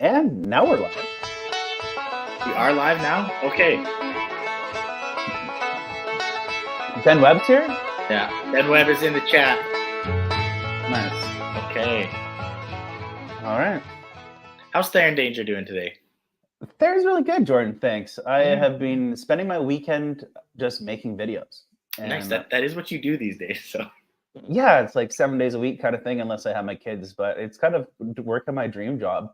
And now we're live. We are live now? Okay. Ben Webb's here? Yeah. Ben Webb is in the chat. Nice. Okay. All right. How's Theron Danger doing today? There's really good, Jordan. Thanks. I have been spending my weekend just making videos. And, nice. That is what you do these days. So yeah, it's like 7 days a week kind of thing, unless I have my kids. But it's kind of working my dream job.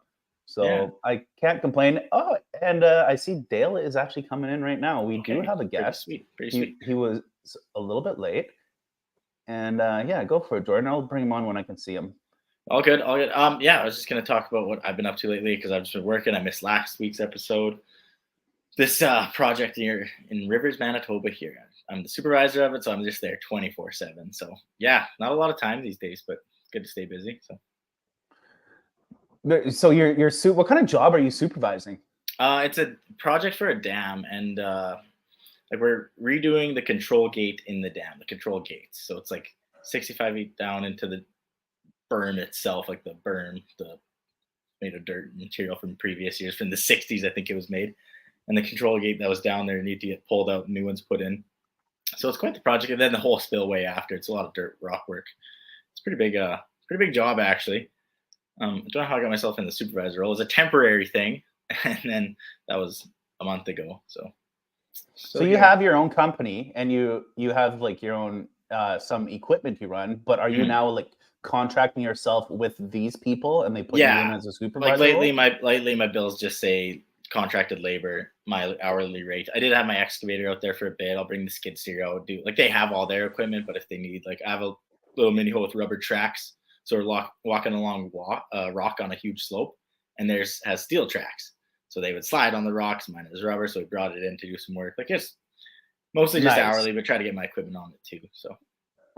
So yeah. I can't complain. Oh, and I see Dale is actually coming in right now. We do have a guest. Pretty sweet. He was a little bit late. And yeah, go for it, Jordan. I'll bring him on when I can see him. All good. Yeah, I was just going to talk about what I've been up to lately because I've just been working. I missed last week's episode. This project here in Rivers, Manitoba here. I'm the supervisor of it, so I'm just there 24/7. So yeah, not a lot of time these days, but it's good to stay busy. So you're what kind of job are you supervising? It's a project for a dam, and like we're redoing the control gate in the dam, the control gates. So it's like 65 feet down into the berm itself, like the berm, the made of dirt material from previous years, from the 60s, I think it was made. And the control gate that was down there need to get pulled out, new ones put in. So it's quite the project. And then the whole spillway after. It's a lot of dirt rock work. It's pretty big job actually. I don't know how I got myself in the supervisor role. It was a temporary thing, and then that was a month ago. So you have your own company, and you have like your own some equipment you run, but are you now like contracting yourself with these people, and they put you in as a supervisor? Like lately my bills just say contracted labor, my hourly rate. I did have my excavator out there for a bit. I'll bring the skid steer out. They have all their equipment, but if they need, like, I have a little mini hoe with rubber tracks. So we're walking along rock on a huge slope, and has steel tracks. So they would slide on the rocks. Mine is rubber, so we brought it in to do some work. Like, it's mostly just hourly, but try to get my equipment on it too. So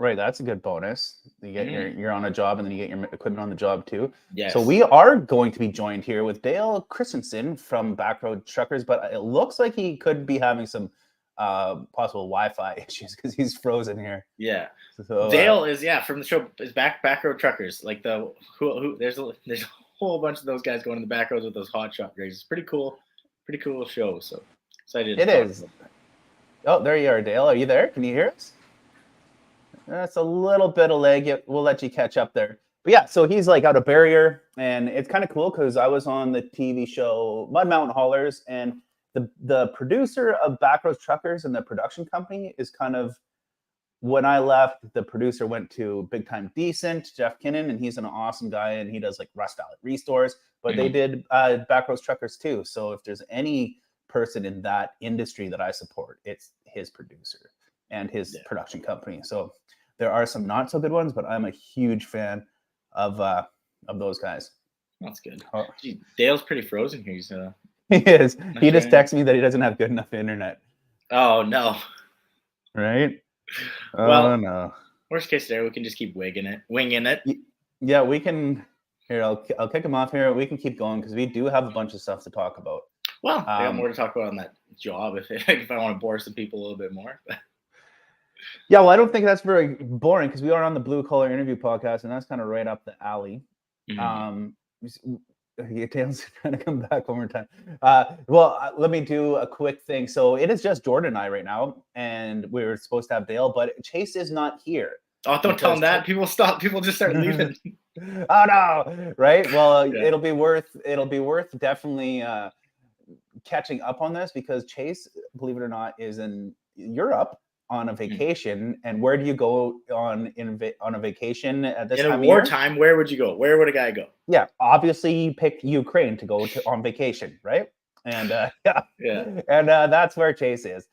right, that's a good bonus. You get you're on a job, and then you get your equipment on the job too. Yes. So we are going to be joined here with Dale Kristensen from Backroad Truckers, but it looks like he could be having some possible Wi-Fi issues because he's frozen here. Yeah. So, Dale is from the show is Backroad Truckers. Like who there's a whole bunch of those guys going to the back roads with those hot shot rigs. It's pretty cool show. So excited. It is. Oh, there you are, Dale. Are you there? Can you hear us? That's a little bit of lag. We'll let you catch up there. But yeah, so he's like out of Barrier, and it's kind of cool because I was on the TV show Mud Mountain Haulers, and the producer of Backroad Truckers and the production company is kind of, when I left, the producer went to Big Time Decent, Jeff Kinnan, and he's an awesome guy, and he does like Rust Valley Restores, but they did Backroad Truckers too. So if there's any person in that industry that I support, it's his producer and his production company. So there are some not so good ones, but I'm a huge fan of those guys. That's good. Gee, Dale's pretty frozen here. He's he is. He just texted me that he doesn't have good enough internet. Oh no! Right? Well, no. Worst case scenario, we can just keep winging it. Yeah, we can. Here, I'll kick him off here. We can keep going because we do have a bunch of stuff to talk about. Well, I got more to talk about on that job if I want to bore some people a little bit more. Yeah, well, I don't think that's very boring because we are on the Blue Collar Interview podcast, and that's kind of right up the alley. Taylor's trying to come back one more time. Let me do a quick thing. So it is just Jordan and I right now, and we were supposed to have Dale, but Chase is not here. Oh, don't tell him that. People just start leaving. Oh no! Right? Well, it'll be worth definitely catching up on this because Chase, believe it or not, is in Europe on a vacation. And where do you go on a vacation at this time of year? In wartime, where would you go? Where would a guy go? Yeah, obviously you pick Ukraine to go on vacation, right? And and that's where Chase is.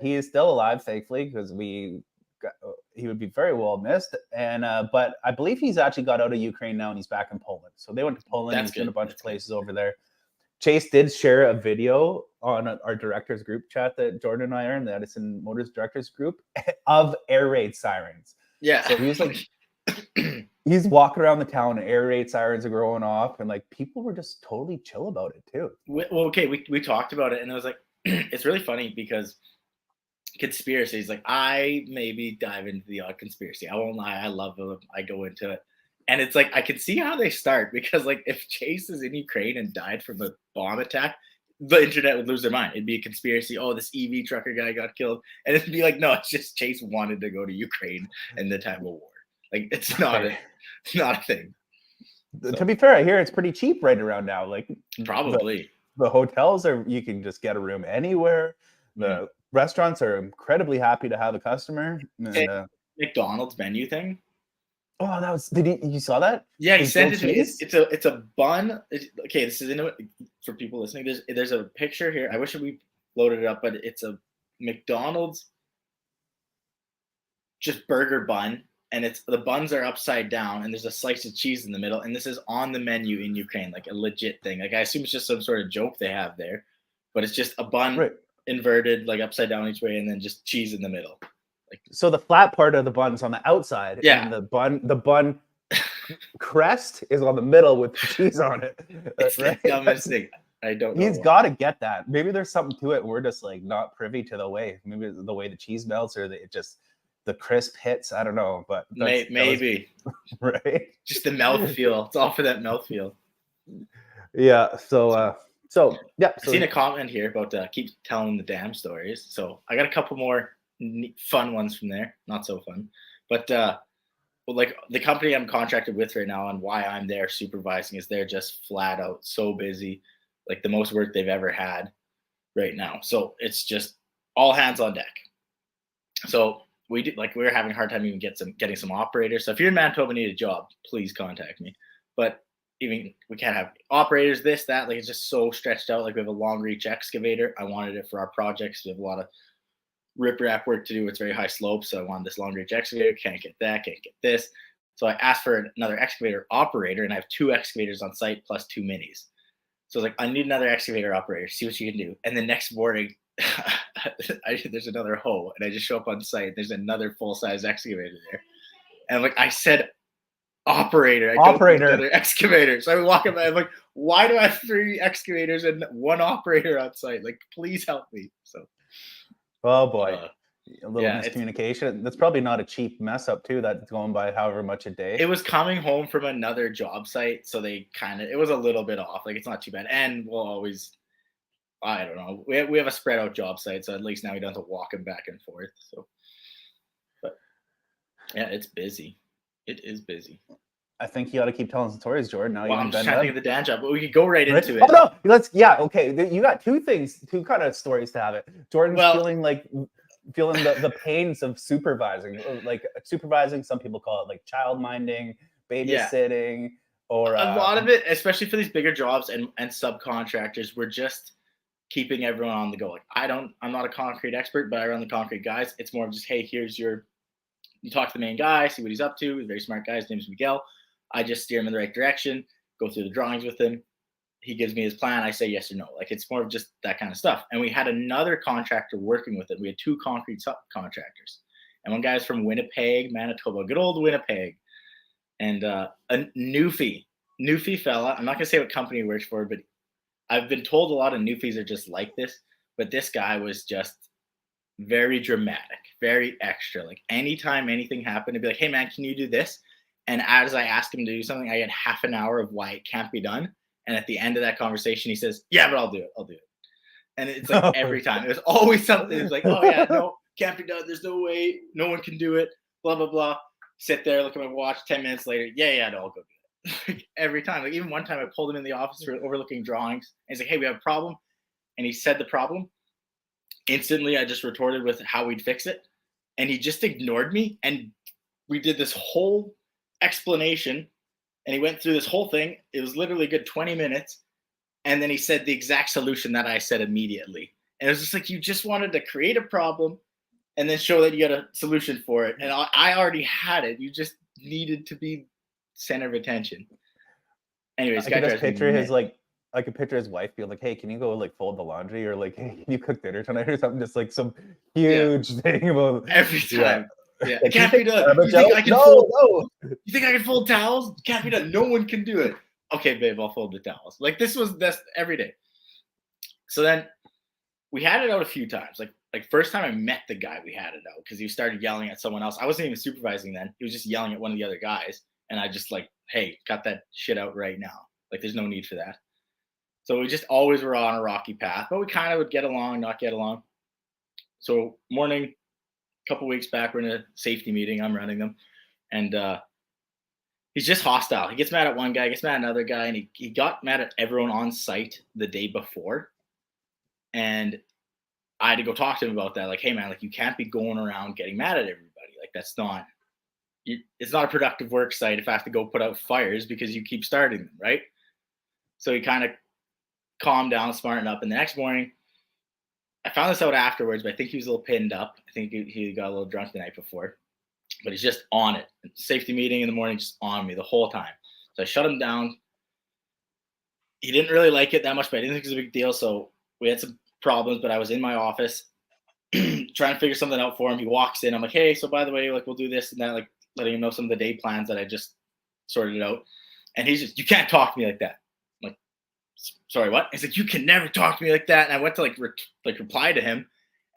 He is still alive, thankfully, because he would be very well missed. And but I believe he's actually got out of Ukraine now, and he's back in Poland. So they went to Poland. He's doing a bunch of places over there. Chase did share a video on our directors group chat that Jordan and I are in, the Edison Motors directors group, of air raid sirens. Yeah. So he's like, he's walking around the town, and air raid sirens are going off, and like people were just totally chill about it too. Well, okay, we talked about it, and it was like, it's really funny because conspiracies, like I maybe dive into the odd conspiracy. I won't lie, I love them. I go into it. And it's like I can see how they start because like if Chase is in Ukraine and died from a bomb attack, the internet would lose their mind. It'd be a conspiracy. Oh, this EV trucker guy got killed, and it'd be like, no, it's just Chase wanted to go to Ukraine in the time of war. Like it's not a thing. To be fair, I hear it's pretty cheap right around now. Like Probably. the hotels you can just get a room anywhere. The restaurants are incredibly happy to have a customer. And, McDonald's menu thing. oh, that was you saw that? Yeah, he His sent grilled it to me. cheese? It's a bun. Okay, this is for people listening. There's a picture here. I wish we loaded it up, but it's a McDonald's just burger bun, and it's the buns are upside down, and there's a slice of cheese in the middle, and this is on the menu in Ukraine, like a legit thing. Like I assume it's just some sort of joke they have there, but it's just a bun inverted, like upside down each way, and then just cheese in the middle. Like so, the flat part of the bun's on the outside, yeah, and the bun crest is on the middle with the cheese on it. It's the dumbest thing. I don't know. He's got to get that. Maybe there's something to it. We're just like not privy to the way. Maybe the way the cheese melts, or the crisp hits. I don't know, but maybe right. Just the mouthfeel. It's all for that mouthfeel. Yeah. So yeah. I've seen a comment here about keep telling the damn stories. So I got a couple more fun ones from there. Not so fun, but like the company I'm contracted with right now and why I'm there supervising is they're just flat out so busy, like the most work they've ever had right now. So it's just all hands on deck. So we were having a hard time even getting some operators. So if you're in Manitoba and need a job, please contact me. But even we can't have operators, this, that, like it's just so stretched out. Like we have a long reach excavator. I wanted it for our projects. We have a lot of riprap work to do. It's very high slope. So I wanted this long reach excavator. Can't get that, can't get this. So I asked for another excavator operator, and I have 2 excavators on site plus 2 minis. So I was like, I need another excavator operator. See what you can do. And the next morning, there's another hoe, and I just show up on site. There's another full-size excavator there. And I'm like, I said operator. I don't need another excavator. So I walk up and I'm like, why do I have 3 excavators and 1 operator on site? Like, please help me. So oh boy, a little miscommunication. That's probably not a cheap mess up too. That's going by however much a day. It was coming home from another job site, so it was a little bit off. Like it's not too bad, and we'll always, I don't know, we have a spread out job site, so at least now we don't have to walk him back and forth. So, but yeah, it's busy. It is busy. I think you ought to keep telling some stories, Jordan. Now I'm just trying to think of the Dan job, but we could go right into it. Oh no, okay. You got 2 kind of stories to have it. Jordan's feeling the pains of supervising, like supervising. Some people call it like child minding, babysitting, or a lot of it, especially for these bigger jobs and subcontractors, we're just keeping everyone on the go. Like I'm not a concrete expert, but I run the concrete guys. It's more of just, hey, you talk to the main guy, see what he's up to. He's a very smart guy. His name's Miguel. I just steer him in the right direction, go through the drawings with him. He gives me his plan. I say yes or no. Like it's more of just that kind of stuff. And we had another contractor working with it. We had 2 concrete subcontractors. And one guy's from Winnipeg, Manitoba, good old Winnipeg. And a Newfie fella. I'm not going to say what company he works for, but I've been told a lot of Newfies are just like this. But this guy was just very dramatic, very extra. Like anytime anything happened, he'd be like, hey, man, can you do this? And as I ask him to do something, I get half an hour of why it can't be done. And at the end of that conversation, he says, yeah, but I'll do it. And it's like every time. It was always something. It's like, oh, yeah, no, can't be done. There's no way. No one can do it. Blah, blah, blah. Sit there, look at my watch. 10 minutes later, yeah, no, I'll go do it. Like, every time. Like even one time I pulled him in the office for overlooking drawings. And he's like, hey, we have a problem. And he said the problem. Instantly, I just retorted with how we'd fix it. And he just ignored me. And we did this whole explanation, and he went through this whole thing. It was literally a good 20 minutes, and then he said the exact solution that I said immediately. And it was just like, you just wanted to create a problem and then show that you got a solution for it, and I already had it. You just needed to be center of attention. Anyways, I can just picture I could picture his wife being like, hey, can you go like fold the laundry, or like, hey, can you cook dinner tonight or something? Just like some huge thing about every time. Yeah, it can't be done. You think I can fold towels? Can't be done. No one can do it. Okay, babe, I'll fold the towels. Like this every day. So then we had it out a few times. Like first time I met the guy, we had it out because he started yelling at someone else. I wasn't even supervising then. He was just yelling at one of the other guys. And I just like, hey, cut that shit out right now. Like, there's no need for that. So we just always were on a rocky path, but we kind of would get along, not get along. So morning, a couple weeks back, we're in a safety meeting. I'm running them, and he's just hostile. He gets mad at one guy, gets mad at another guy, and he got mad at everyone on site the day before. And I had to go talk to him about that. Like, hey man, like you can't be going around getting mad at everybody. Like that's not, it's not a productive work site if I have to go put out fires because you keep starting them, right? So he kind of calmed down, smartened up. And the next morning, I found this out afterwards, but I think he was a little pinned up. I think he got a little drunk the night before, but he's just on it. Safety meeting in the morning, just on me the whole time. So I shut him down. He didn't really like it that much, but I didn't think it was a big deal. So we had some problems, but I was in my office trying to figure something out for him. He walks in. I'm like, hey, so by the way, like we'll do this and that, like letting him know some of the day plans that I just sorted out. And he's just, you can't talk to me like that. I'm like, sorry, what? He's like, you can never talk to me like that. And I went to like reply to him,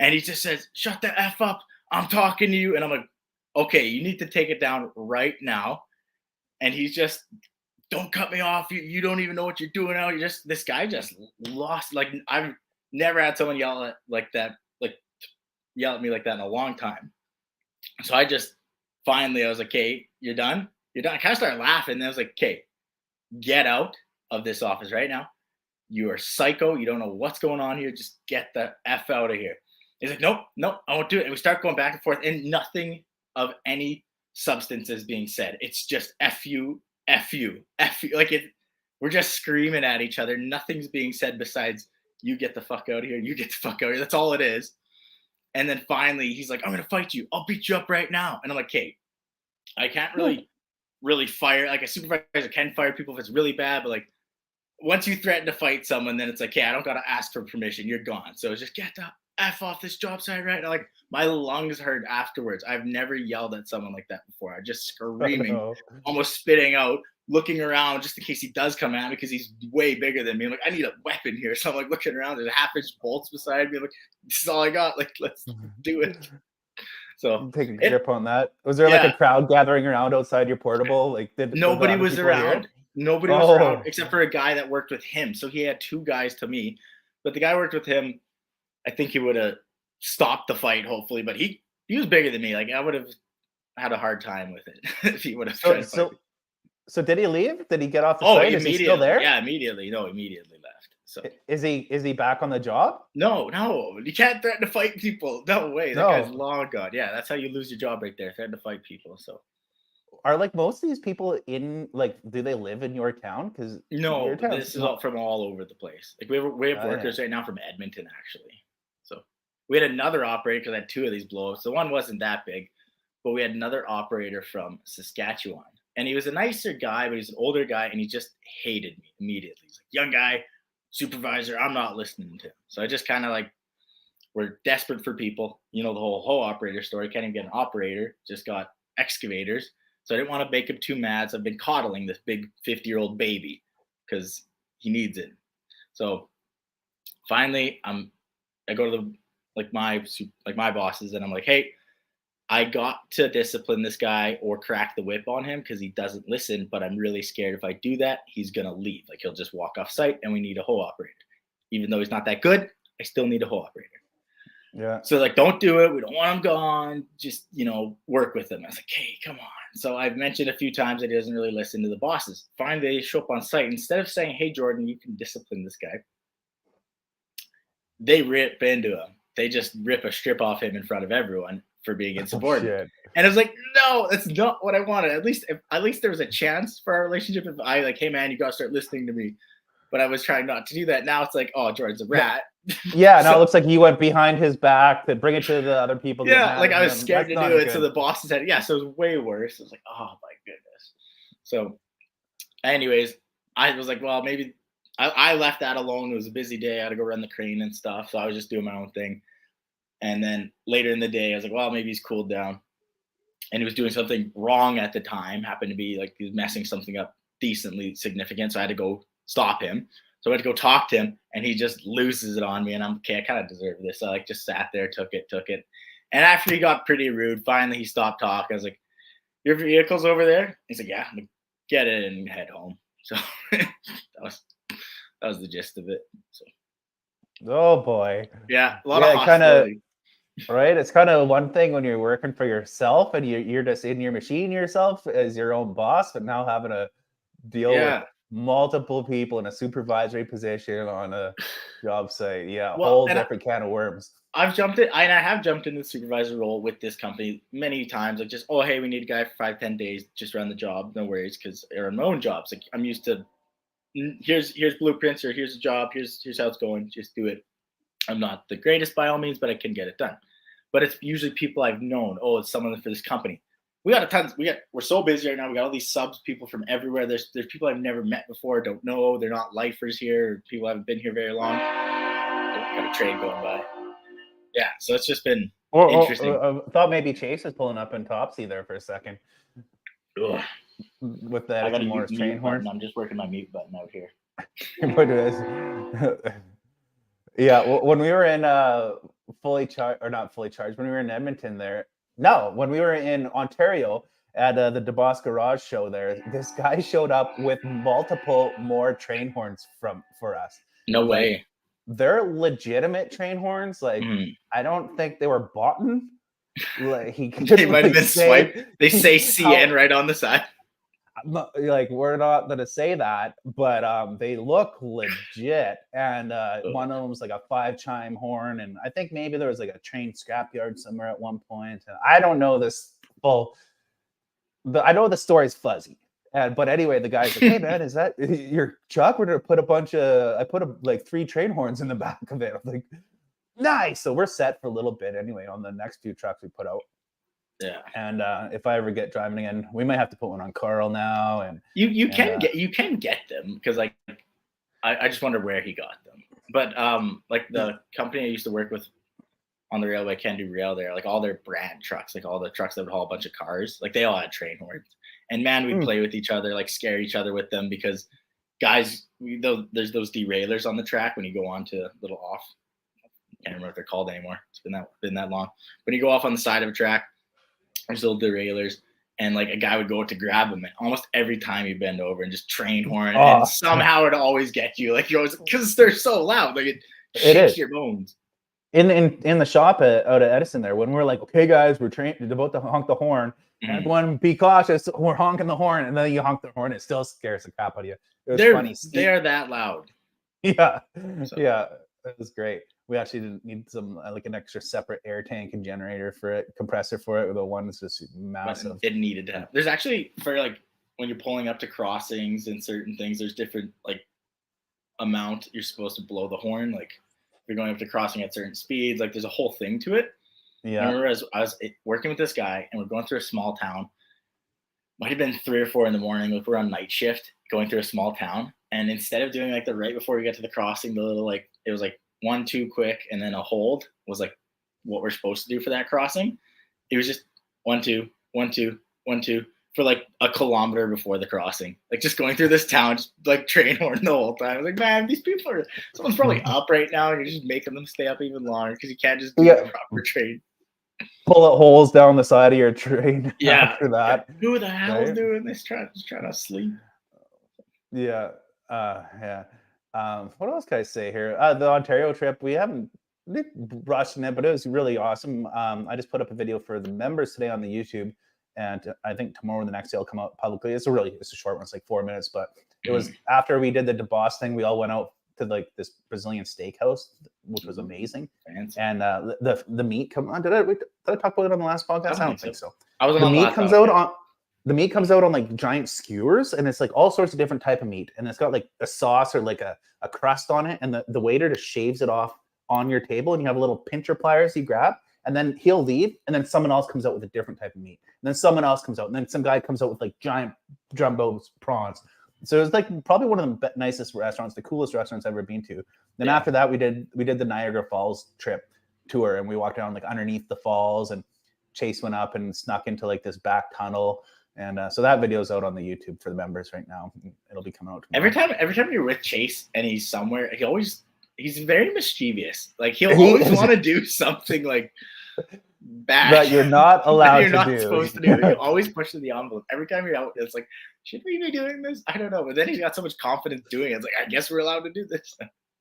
and he just says, shut the F up. I'm talking to you. And I'm like, okay, you need to take it down right now. And he's just, don't cut me off. You don't even know what you're doing now. This guy just lost. Like I've never had someone yell at like that, like yell at me like that in a long time. So I just finally, I was like, okay, you're done. You're done. I kind of started laughing. And I was like, okay, get out of this office right now. You are psycho. You don't know what's going on here. Just get the F out of here. He's like, nope, I won't do it. And we start going back and forth, and nothing of any substance is being said. It's just F you, F you, F you. Like we're just screaming at each other. Nothing's being said besides you get the fuck out of here. You get the fuck out of here. That's all it is. And then finally he's like, I'm going to fight you. I'll beat you up right now. And I'm like, okay, I can't really fire. Like a supervisor can fire people if it's really bad. But like once you threaten to fight someone, then it's like, hey, I don't got to ask for permission. You're gone. So just get the F off this job site right now. Like my lungs hurt afterwards. I've never yelled at someone like that before. I just screaming, almost spitting out, looking around just in case he does come at me because he's way bigger than me. I'm like, I need a weapon here. So I'm like looking around. There's half-inch bolts beside me. I'm like, this is all I got. Like, let's do it. So take a grip on that. Was there like a crowd gathering around outside your portable? Like nobody was around. Nobody was around except for a guy that worked with him. So he had two guys to me, but the guy worked with him. I think he would have stopped the fight, hopefully, but he was bigger than me. Like I would have had a hard time with it if he would have tried to fight me. So did he leave? Did he get off the site? Is he still there? Yeah, immediately. No, immediately left. So is he back on the job? No. You can't threaten to fight people. No way. That guy's long gone. Yeah, that's how you lose your job right there. Threaten to fight people. So are like most of these people in like, do they live in your town? Because no, this is from all over the place. Like we have workers right now from Edmonton actually. So we had another operator because I had two of these blowups. The one wasn't that big, but we had another operator from Saskatchewan. And he was a nicer guy, but he's an older guy, and he just hated me immediately. He's like, young guy, supervisor, I'm not listening to him. So I just kind of like, we're desperate for people. You know, the whole operator story. Can't even get an operator, just got excavators. So I didn't want to make him too mad. So I've been coddling this big 50-year-old baby because he needs it. So finally, I go to my bosses, and I'm like, hey, I got to discipline this guy or crack the whip on him because he doesn't listen, but I'm really scared if I do that, he's going to leave. Like he'll just walk off site, and we need a hoe operator. Even though he's not that good, I still need a hoe operator. Yeah. So like, don't do it. We don't want him gone. Just, work with him. I was like, hey, come on. So I've mentioned a few times that he doesn't really listen to the bosses. Finally, they show up on site. Instead of saying, hey, Jordan, you can discipline this guy, they rip into him. They just rip a strip off him in front of everyone for being insubordinate. And I was like, no, that's not what I wanted. At least there was a chance for our relationship. If I like, hey man, you gotta start listening to me. But I was trying not to do that. Now it's like, oh, Jordan's a rat. Yeah, now it looks like he went behind his back to bring it to the other people. Yeah, like I was scared to do it. So the bosses had, so it was way worse. It was like, oh my goodness. So anyways, I was like, well, maybe I left that alone. It was a busy day. I had to go run the crane and stuff. So I was just doing my own thing. And then later in the day, I was like, well, maybe he's cooled down. And he was doing something wrong at the time. Happened to be like he was messing something up decently significant. So I had to go stop him. So I had to go talk to him, and he just loses it on me. And I'm okay, I kind of deserve this. So I like just sat there, took it. And after he got pretty rude, finally he stopped talking. I was like, your vehicle's over there? He's like, yeah, I'm like, get it and head home. So that was the gist of it. So Oh boy. yeah, a lot of Yeah, kind of. hostility. Right? It's kind of one thing when you're working for yourself and you're just in your machine yourself as your own boss, but now having to deal with Yeah. multiple people in a supervisory position on a job site. Yeah, a Well, whole and different can of worms. I've jumped it. I have jumped in the supervisor role with this company many times. Like just, oh hey, we need a guy for 5-10 days, just run the job, no worries, because they're my own jobs. Like I'm used to here's blueprints or here's a job, here's how it's going, just do it. I'm not the greatest by all means, but I can get it done. But it's usually people I've known. Oh, it's someone for this company. We got a ton. We're so busy right now. We got all these subs, people from everywhere. There's people I've never met before, don't know. They're not lifers here. People haven't been here very long. Got a train going by. Yeah, so it's just been interesting. I thought maybe Chase was pulling up in Topsy there for a second Ugh. with the I got a Edison Morris train mute horn. button. I'm just working my mute button out here. Yeah, when we were in fully charged or not fully charged, when we were in Edmonton there, no, when we were in Ontario at the DeBoss Garage show there, this guy showed up with multiple more train horns for us. No Like, way. they're legitimate train horns. Like, I don't think they were bought. Like he They might have been swiped. They say CN right on the side. Like we're not gonna say that, but they look legit. And one of them was like a 5-chime horn, and I think maybe there was like a train scrapyard somewhere at one point. And I don't know this full. I know the story's fuzzy. But anyway, the guy's like, "Hey man, is that your truck? We're gonna put I put like 3 train horns in the back of it." I'm like, nice. So we're set for a little bit anyway on the next few trucks we put out. Yeah. And if I ever get driving again, we might have to put one on Carl now. And you can get them because like I just wonder where he got them. But like the company I used to work with on the railway, Can Do Rail, there, like all their brand trucks, like all the trucks that would haul a bunch of cars, like they all had train horns. And man, we'd play with each other, like scare each other with them because guys, there's those derailers on the track when you go on to little off. I can't remember what they're called anymore. It's been that long. When you go off on the side of a track, there's little derailers, and like a guy would go to grab them, and almost every time you bend over and just train horn, and somehow it always get you. Like you always, because they're so loud, like it shakes your bones. In the shop out at Edison there, when we're like, okay guys, we're about to honk the horn, everyone be cautious, we're honking the horn, and then you honk the horn, it still scares the crap out of you. It was funny. They are that loud. Yeah. Yeah, it was great. We actually didn't need some like an extra separate air tank and generator for it, compressor for it. The one that's just massive. It needed to have. There's actually, for like when you're pulling up to crossings and certain things, there's different like amount you're supposed to blow the horn. Like if you're going up to crossing at certain speeds, like there's a whole thing to it. Yeah. I remember I was working with this guy and we're going through a small town. Might have been 3 or 4 in the morning. Like we're on night shift going through a small town. And instead of doing like the right before we get to the crossing, the little like it was like 1-2 quick and then a hold was like what we're supposed to do for that crossing. It was just 1-2, 1-2, 1-2 for like a kilometer before the crossing. Like just going through this town, just like train horn the whole time. I was like, man, these people someone's probably up right now, and you're just making them stay up even longer because you can't just do the proper train. Pull holes down the side of your train. Yeah. After that, who the hell is doing this? Trying to sleep. Yeah. Yeah. What else can I say here? The Ontario trip, we haven't rushed in it, but it was really awesome. I just put up a video for the members today on the YouTube, and I think tomorrow the next day will come out publicly. It's a short one. It's like 4 minutes, but it was after we did the DeBoss thing. We all went out to like this Brazilian steakhouse, which was amazing. Fancy. And the meat come on. Did I talk about it on the last podcast? I don't think so. The meat comes out on like giant skewers, and it's like all sorts of different type of meat, and it's got like a sauce or like a crust on it, and the waiter just shaves it off on your table, and you have a little pincher pliers you grab, and then he'll leave, and then someone else comes out with a different type of meat, and then someone else comes out, and then some guy comes out with like giant jumbo prawns. So it was like probably one of the nicest restaurants, the coolest restaurants I've ever been to. Then after that, we did the Niagara Falls trip tour, and we walked down like underneath the falls, and Chase went up and snuck into like this back tunnel. And so that video is out on the YouTube for the members right now. It'll be coming out tomorrow. Every time you're with Chase and he's somewhere, he's very mischievous. Like he'll always want to do something like bad that you're not allowed you're to not do. supposed to do. You always push to the envelope. Every time you're out, it's like, should we be doing this? I don't know. But then he's got so much confidence doing it. It's like, I guess we're allowed to do this.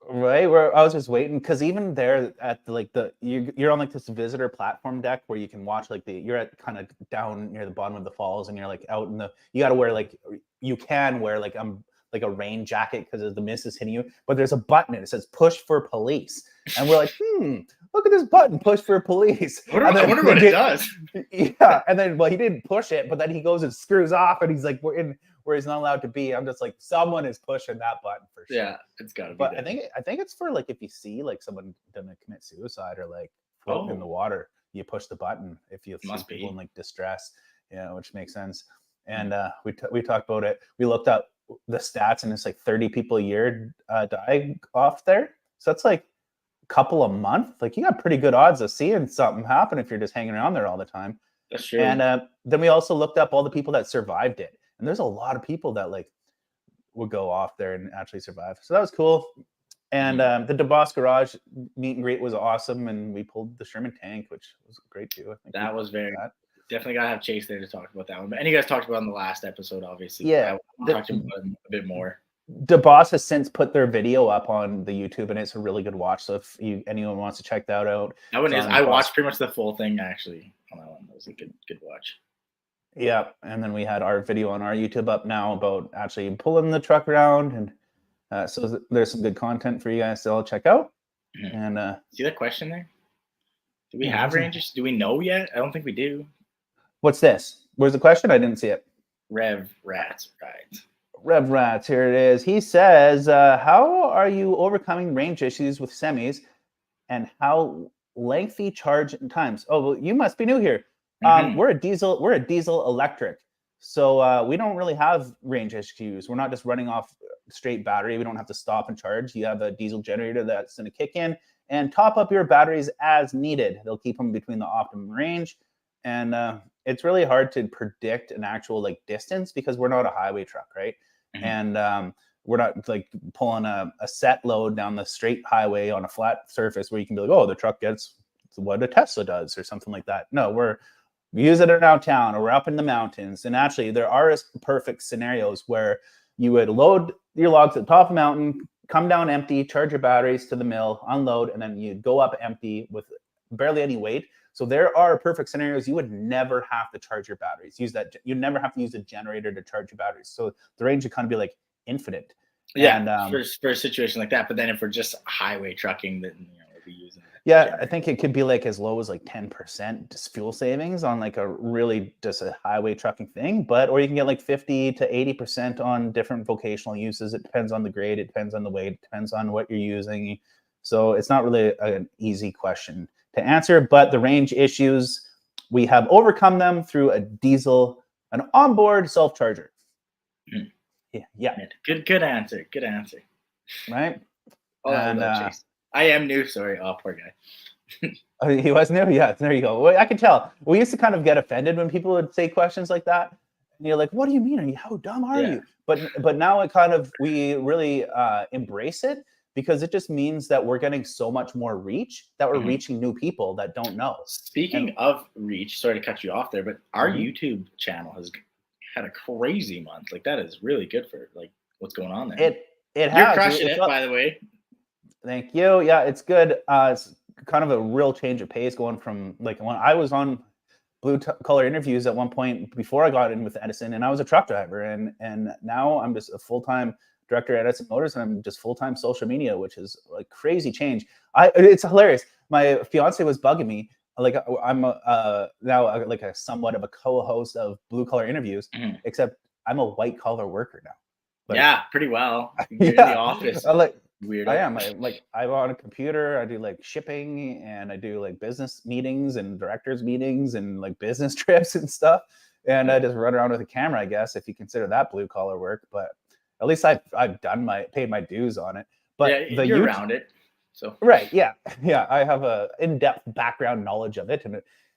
Right, where I was just waiting because even there at you're on like this visitor platform deck where you can watch like you're at kind of down near the bottom of the falls and you're like out in the you got to wear like you can wear like a rain jacket because the mist is hitting you, but there's a button and it says push for police and we're like look at this button, push for police. I wonder what it does. Yeah, and then he didn't push it, but then he goes and screws off and he's like we're in where he's not allowed to be. I'm just like, someone is pushing that button for sure. Yeah, it's got to be. But I think it's for like if you see like someone gonna commit suicide or like floating in the water, you push the button if you see people in like distress. Yeah, which makes sense. And we talked about it. We looked up the stats, and it's like 30 people a year die off there. So that's like a couple a month. Like you got pretty good odds of seeing something happen if you're just hanging around there all the time. That's true. And then we also looked up all the people that survived it. And there's a lot of people that like would go off there and actually survive. So that was cool. And the DeBoss Garage meet and greet was awesome. And we pulled the Sherman tank, which was great too. I think that was definitely got to have Chase there to talk about that one. And you guys talked about in the last episode, obviously. Yeah. I talked about him a bit more. DeBoss has since put their video up on the YouTube, and it's a really good watch. So if anyone wants to check that out. That one is, I watched pretty much the full thing actually on that one. That was a good watch. Yeah, and then we had our video on our YouTube up now about actually pulling the truck around, and so there's some good content for you guys to all check out. And see that question there? Do we have ranges? Do we know yet? I don't think we do. What's this? Where's the question? I didn't see it. Rev Rats, right? Rev Rats, here it is. He says, "How are you overcoming range issues with semis, and how lengthy charge times?" Oh, well, you must be new here. We're a diesel electric, so we don't really have range issues. We're not just running off straight battery. We don't have to stop and charge. You have a diesel generator that's going to kick in and top up your batteries as needed. They'll keep them between the optimum range, and it's really hard to predict an actual like distance because we're not a highway truck, right? And we're not like pulling a set load down the straight highway on a flat surface where you can be like, oh, the truck gets what a Tesla does or something like that. No, we use it around town or we're up in the mountains. And actually, there are perfect scenarios where you would load your logs at the top of the mountain, come down empty, charge your batteries to the mill, unload, and then you go up empty with barely any weight. So there are perfect scenarios you would never have to charge your batteries. You never have to use a generator to charge your batteries. So the range would kind of be like infinite. Yeah, and, for a situation like that. But then if we're just highway trucking, then we'll be using it. Yeah, I think it could be like as low as like 10% just fuel savings on like a really just a highway trucking thing. Or you can get like 50 to 80% on different vocational uses. It depends on the grade, it depends on the weight, it depends on what you're using. So it's not really an easy question to answer, but the range issues, we have overcome them through an onboard self-charger. Yeah. Good answer. Right? And I am new. Sorry. Oh, poor guy. He was new? Yeah, there you go. Well, I can tell. We used to kind of get offended when people would say questions like that. And you're like, what do you mean? How dumb are you? But now we really embrace it because it just means that we're getting so much more reach that we're reaching new people that don't know. Speaking of reach, sorry to cut you off there, but our YouTube channel has had a crazy month. Like that is really good for like what's going on there. You're crushing it, by the way. Thank you. Yeah, it's good. It's kind of a real change of pace going from like when I was on blue collar interviews at one point before I got in with Edison, and I was a truck driver, and now I'm just a full-time director at Edison Motors, and I'm just full-time social media, which is like crazy change. It's hilarious. My fiance was bugging me. Like I'm now like a somewhat of a co-host of blue collar interviews, except I'm a white collar worker now. Like, yeah, pretty well. You're in the office. Weird. I am. I'm on a computer. I do like shipping, and I do like business meetings and directors meetings and like business trips and stuff. And I just run around with a camera, I guess, if you consider that blue collar work. But at least I've paid my dues on it. But yeah, you're around it. So right, yeah. I have a in-depth background knowledge of it,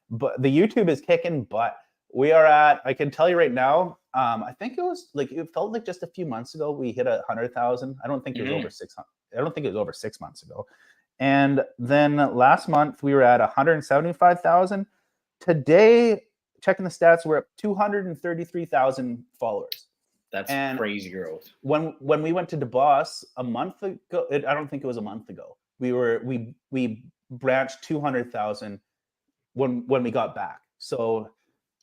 but the YouTube is kicking butt. We are at, I can tell you right now, I think it felt like just a few months ago we hit 100,000. I don't think it was over 600. I don't think it was over 6 months ago. And then last month we were at 175,000. today, checking the stats, we're at 233,000 followers. That's And crazy growth. when we went to DeBoss a month ago, I don't think it was a month ago. We branched 200,000 when we got back. So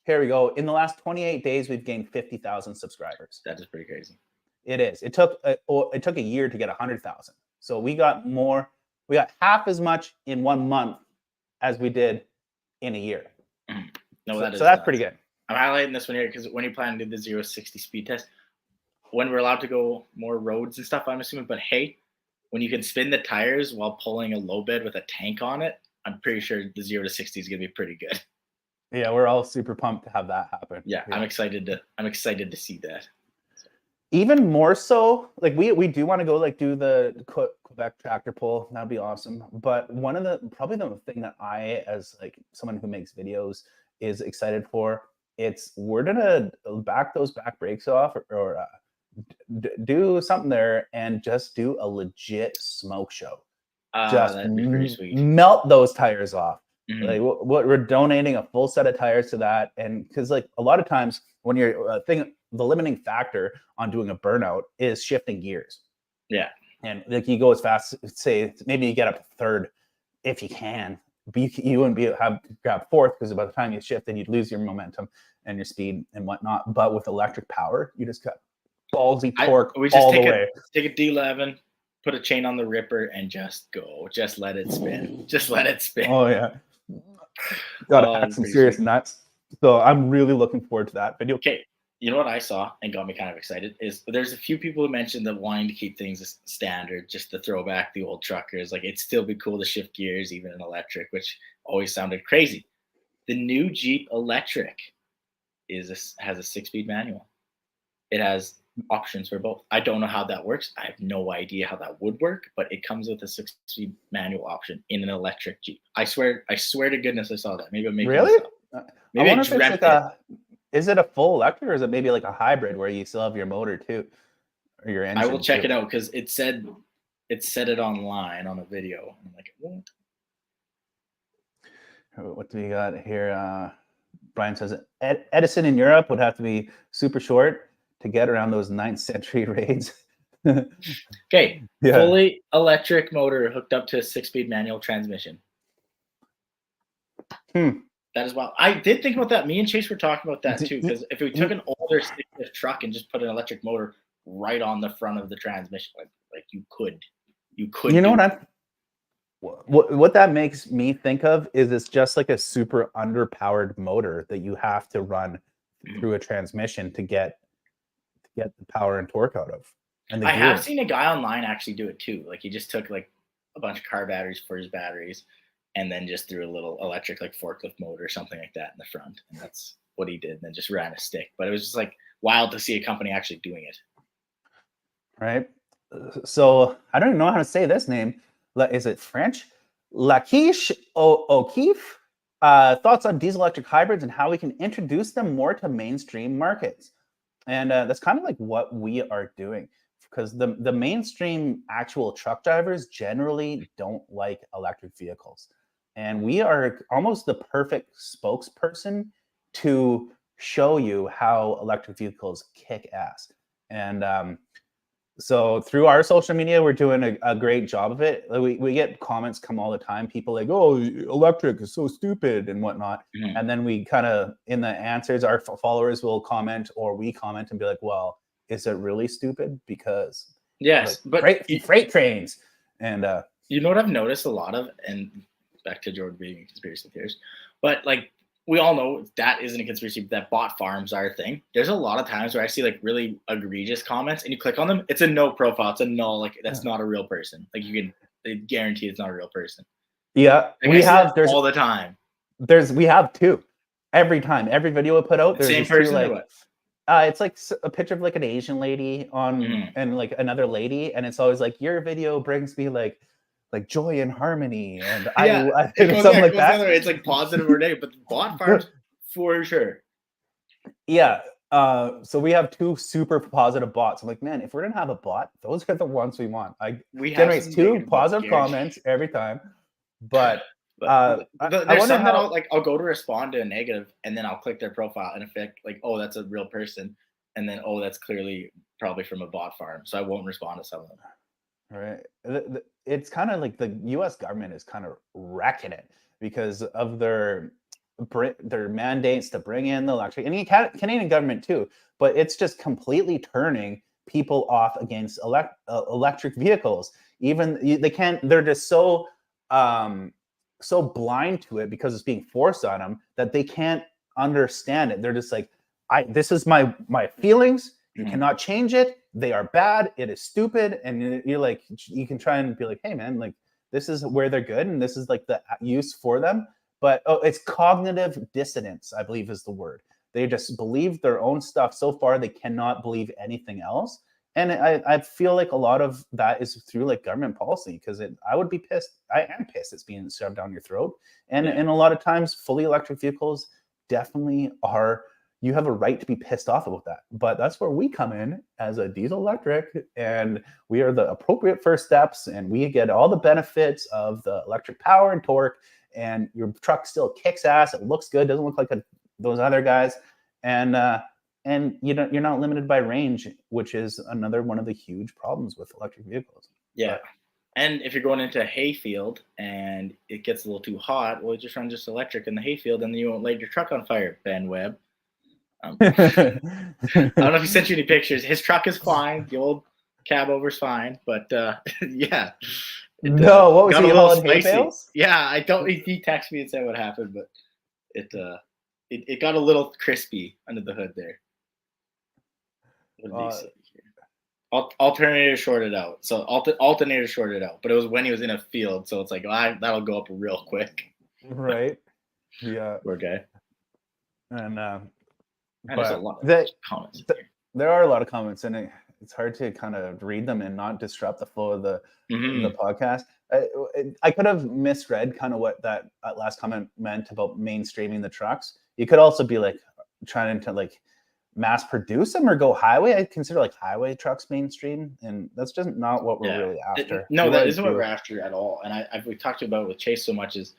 here we go. In the last 28 days, we've gained 50,000 subscribers. That is pretty crazy. It is. It took a year to get 100,000. So we got half as much in 1 month as we did in a year. No, so that's pretty good. I'm highlighting this one here because when you plan to do the 0 to 60 speed test, when we're allowed to go more roads and stuff, I'm assuming. But hey, when you can spin the tires while pulling a low bed with a tank on it, I'm pretty sure the 0 to 60 is gonna be pretty good. Yeah, we're all super pumped to have that happen. Yeah, I'm excited to see that. Even more so, like we do want to go like do the Quebec tractor pull. That'd be awesome. But one of probably the thing that I, as like someone who makes videos, is excited for, we're gonna back those back brakes off or do something there and just do a legit smoke show. Just that'd be pretty sweet. Melt those tires off. Mm-hmm. Like what we're donating a full set of tires to that, and because like a lot of times when you're the limiting factor on doing a burnout is shifting gears. Yeah, and like you go as fast, say maybe you get up to third if you can. You wouldn't grab fourth because by the time you shift, then you'd lose your momentum and your speed and whatnot. But with electric power, you just got ballsy torque all the way. Take a D11, put a chain on the ripper, and just go. Just let it spin. Just let it spin. Oh yeah. Gotta pack some serious nuts. So I'm really looking forward to that video. Okay, you know what I saw and got me kind of excited is there's a few people who mentioned that wanting to keep things standard, just to throw back the old truckers. Like it'd still be cool to shift gears even in electric, which always sounded crazy. The new Jeep electric has a 6-speed manual. It has options for both. I don't know how that works. I have no idea how that would work, but it comes with a 6-speed manual option in an electric Jeep. I swear to goodness I saw that. Maybe I'm making really? this up. Maybe I wonder if it's like is it a full electric or is it maybe like a hybrid where you still have your motor too, or your engine? I will check it out because it said it online on a video. I'm like, what do we got here? Brian says Edison in Europe would have to be super short to get around those 9th century raids. Okay, fully electric motor hooked up to a 6-speed manual transmission. That is wild. I did think about that. Me and Chase were talking about that too, because if we took an older stick-shift truck and just put an electric motor right on the front of the transmission, like you could. You know what that makes me think of is it's just like a super underpowered motor that you have to run through a transmission to get the power and torque out of. And I have seen a guy online actually do it too. Like he just took like a bunch of car batteries for his batteries and then just threw a little electric like forklift motor or something like that in the front. And that's what he did. And then just ran a stick. But it was just like wild to see a company actually doing it. Right. So I don't even know how to say this name. Is it French? Laquiche O'Keefe. Thoughts on diesel electric hybrids and how we can introduce them more to mainstream markets. And that's kind of like what we are doing, because the mainstream actual truck drivers generally don't like electric vehicles. And we are almost the perfect spokesperson to show you how electric vehicles kick ass. And so through our social media, we're doing a great job of it. We get comments come all the time. People like, oh, electric is so stupid and whatnot. Mm-hmm. And then we kind of, in the answers, our followers will comment or we comment and be like, well, is it really stupid? Because yes, like, but freight trains. And you know what I've noticed a lot of, and back to Jordan being a conspiracy theorist, but like, we all know that isn't a conspiracy, that bot farms are a thing. There's a lot of times where I see like really egregious comments and you click on them. It's a no profile. It's a null. Like that's not a real person. Like you can guarantee it's not a real person. Yeah. Like there's all the time. We have two every time, every video we put out. There's same person like, or what? It's like a picture of like an Asian lady and like another lady. And it's always like, your video brings me like joy and harmony, and I something like that. It's like positive or negative, but bot farms for sure. Yeah. So we have two super positive bots. I'm like, man, if we're gonna have a bot, those are the ones we want. We generates 2 positive comments every time. But But I there's wonder some that how. I'll go to respond to a negative, and then I'll click their profile, and if it, like, oh, that's a real person, and then, oh, that's clearly probably from a bot farm, so I won't respond to some of them. Right. It's kind of like the U.S. government is kind of wrecking it because of their mandates to bring in the electric, and the Canadian government too. But it's just completely turning people off against electric vehicles. They can't. They're just so blind to it because it's being forced on them that they can't understand it. They're just like, I. This is my feelings. You Mhm. cannot change it. They are bad. It is stupid. And you're like, you can try and be like, hey man, like this is where they're good and this is like the use for them. But it's cognitive dissonance, I believe is the word. They just believe their own stuff so far they cannot believe anything else. And I feel like a lot of that is through like government policy because I would be pissed. I am pissed it's being shoved down your throat. And Yeah. a lot of times fully electric vehicles definitely are, you have a right to be pissed off about that. But that's where we come in as a diesel electric, and we are the appropriate first steps, and we get all the benefits of the electric power and torque. And your truck still kicks ass. It looks good. Doesn't look like those other guys. And you're not limited by range, which is another one of the huge problems with electric vehicles. Yeah. But And if you're going into a hayfield and it gets a little too hot, well, just run just electric in the hayfield, and then you won't light your truck on fire, Ben Webb. I don't know if he sent you any pictures. His truck is fine. The old cab over's fine, but yeah, it no, what was got a he little hauling hay spicy. bales? Yeah, I don't. He texted me and said what happened, but it got a little crispy under the hood there. What did he Uh, say here? Alternator shorted out. So alternator shorted out, but it was when he was in a field, so it's like, that'll go up real quick. right. Yeah. Poor guy. And Man, there's a but lot of the, comments in the here. there are a lot of comments, and it's hard to kind of read them and not disrupt the flow of the Mm-hmm. podcast. I could have misread kind of what that last comment meant about mainstreaming the trucks. You could also be like trying to like mass produce them or go highway. I consider like highway trucks mainstream, and that's just not what we're Yeah. really after. No, We that want to isn't what we're do. after at all. And we've talked about it with Chase so much is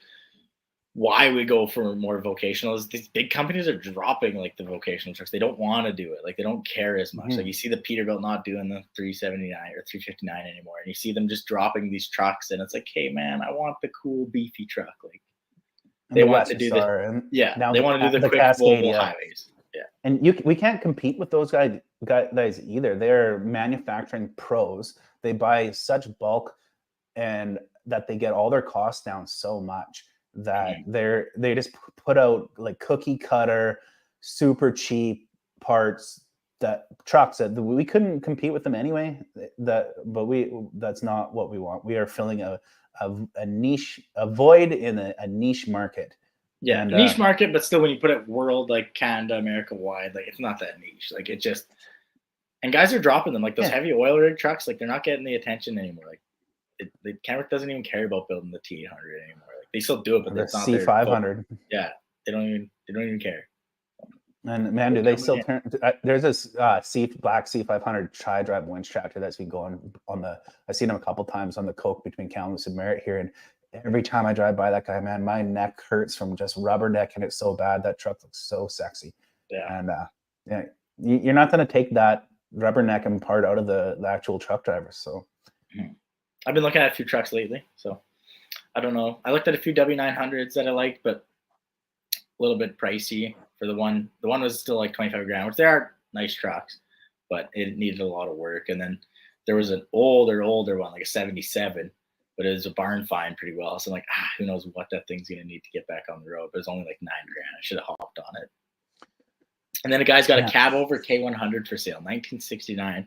why we go for more vocational is these big companies are dropping like the vocational trucks. They don't want to do it. Like they don't care as much. Like Mhm. you see the Peterbilt not doing the 379 or 359 anymore. And you see them just dropping these trucks. And it's like, hey man, I want the cool beefy truck. Like And they the want to Western do the Star, and yeah, now they want to do the the quick Volvo Cascadia. highways. Yeah. And we can't compete with those guys either. They're manufacturing pros. They buy such bulk, and that they get all their costs down so much that Mhm. they just put out like cookie cutter, super cheap parts, that trucks that we couldn't compete with them anyway. That's not what we want. We are filling a niche, a void in a niche market. Yeah, And niche market, but still, when you put it world, like Canada, America wide, like it's not that niche. Like it just, and guys are dropping them. Like those yeah, heavy oil rig trucks, like they're not getting the attention anymore. Like the Kenworth doesn't even care about building the T800 anymore. Like they still do it, but the that's not their focus. C500. Yeah, they don't even care. And man, They're do they coming still in. turn? There's this black C500 tri-drive winch tractor that's been going on the. I've seen him a couple times on the Coke between Kamloops and Merritt here, and every time I drive by that guy, man, my neck hurts from just rubbernecking it so bad. That truck looks so sexy, Yeah, and yeah, you're not going to take that rubbernecking part out of the actual truck driver. So I've been looking at a few trucks lately, so I don't know. I looked at a few W900s that I liked, but a little bit pricey for the one. The one was still like 25 grand, which they are nice trucks, but it needed a lot of work. And then there was an older one, like a 77, but it was a barn find pretty well. So I'm like, who knows what that thing's gonna need to get back on the road. But it's only like 9 grand. I should have hopped on it. And then a guy's got a yeah, cab over K100 for sale, 1969,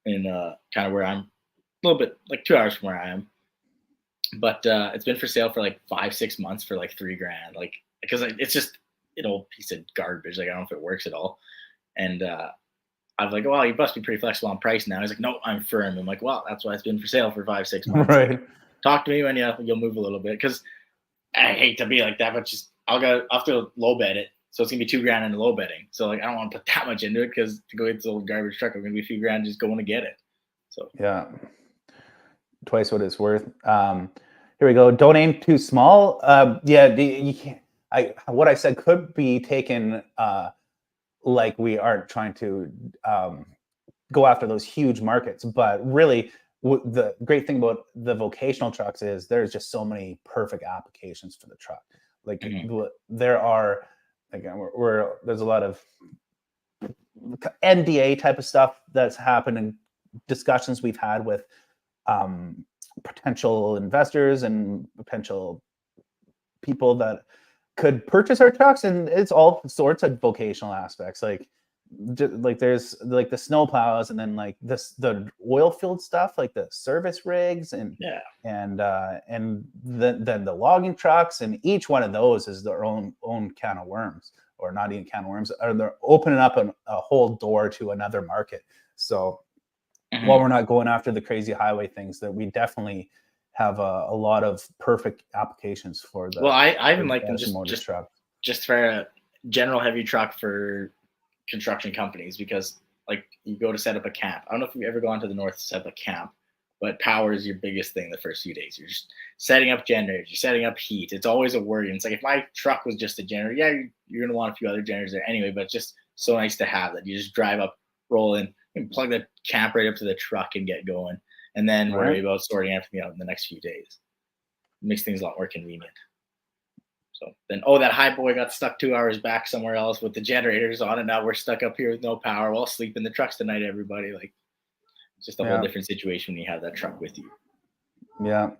in kind of where I'm, a little bit like 2 hours from where I am. But it's been for sale for like 5-6 months for like 3 grand, like because it's just an old piece of garbage. Like I don't know if it works at all. And I'm like, well, you must be pretty flexible on price now. He's like, no, I'm firm. I'm like, well, that's why it's been for sale for 5-6 months. Like, right. talk to me when you'll move a little bit, because I hate to be like that, but just I'll have to low bet it. So it's gonna be 2 grand in the low betting. So like I don't want to put that much into it because to go get this old garbage truck, I'm gonna be a few grand just going to get it. So Yeah, twice what it's worth. Here we go. Don't aim too small. You can't. What I said could be taken like we aren't trying to go after those huge markets, but really, the great thing about the vocational trucks is there's just so many perfect applications for the truck. Like Mhm. there are, again, there's a lot of NDA type of stuff that's happened in discussions we've had with potential investors and potential people that could purchase our trucks, and it's all sorts of vocational aspects, like there's like the snow plows, and then like the oil field stuff, like the service rigs, Yeah. and then the logging trucks, and each one of those is their own can of worms, or not even can of worms, or they're opening up a whole door to another market. So while Mhm. we're not going after the crazy highway things, that we definitely have a lot of perfect applications for Well, I even the like them gas and motors truck. just for a general heavy truck for construction companies, because like you go to set up a camp. I don't know if you've ever gone to the north to set up a camp, but power is your biggest thing the first few days. You're just setting up generators, you're setting up heat. It's always a worry. And it's like if my truck was just a generator, yeah, you're gonna want a few other generators there anyway, but it's just so nice to have that. You just drive up, roll in, and plug the camp right up to the truck and get going, and then Right. worry about sorting everything out in the next few days. It makes things a lot more convenient. So then, oh, that high boy got stuck 2 hours back somewhere else with the generators on, and now we're stuck up here with no power. We'll sleep in the trucks tonight, everybody. Like, it's just a whole Yeah. different situation when you have that truck with you. Yeah.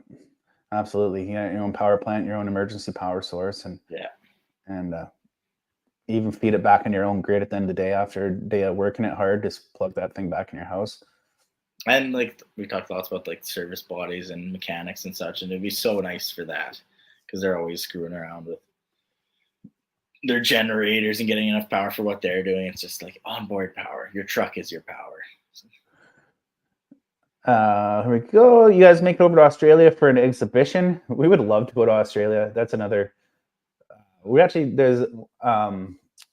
Absolutely. You got your own power plant, your own emergency power source, Yeah. and even feed it back in your own grid at the end of the day after a day of working it hard. Just plug that thing back in your house. And like we talked lots about like service bodies and mechanics and such, and it'd be so nice for that because they're always screwing around with their generators and getting enough power for what they're doing. It's just like onboard power. Your truck is your power. So, Here we go. You guys make it over to Australia for an exhibition. We would love to go to Australia. That's another. We actually there's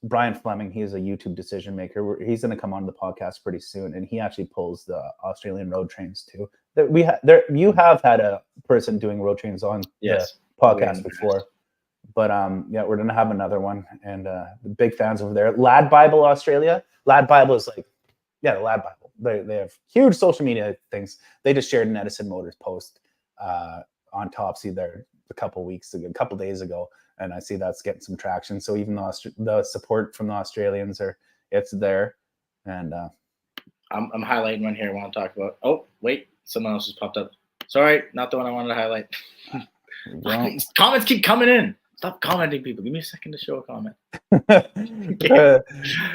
Brian Fleming. He's a YouTube decision maker. He's going to come on the podcast pretty soon, and he actually pulls the Australian road trains too. There you have had a person doing road trains on the yes, way in podcast the past. before, but yeah, we're going to have another one, and big fans over there. Lad Bible Australia. Lad Bible is like, yeah, the Lad Bible. They have huge social media things. They just shared an Edison Motors post on Topsy there a couple days ago, and I see that's getting some traction. So even the support from the Australians it's there, and I'm highlighting one here I want to talk about. Oh, wait, someone else just popped up. Sorry, not the one I wanted to highlight. Comments keep coming in. Stop commenting, people. Give me a second to show a comment. Okay.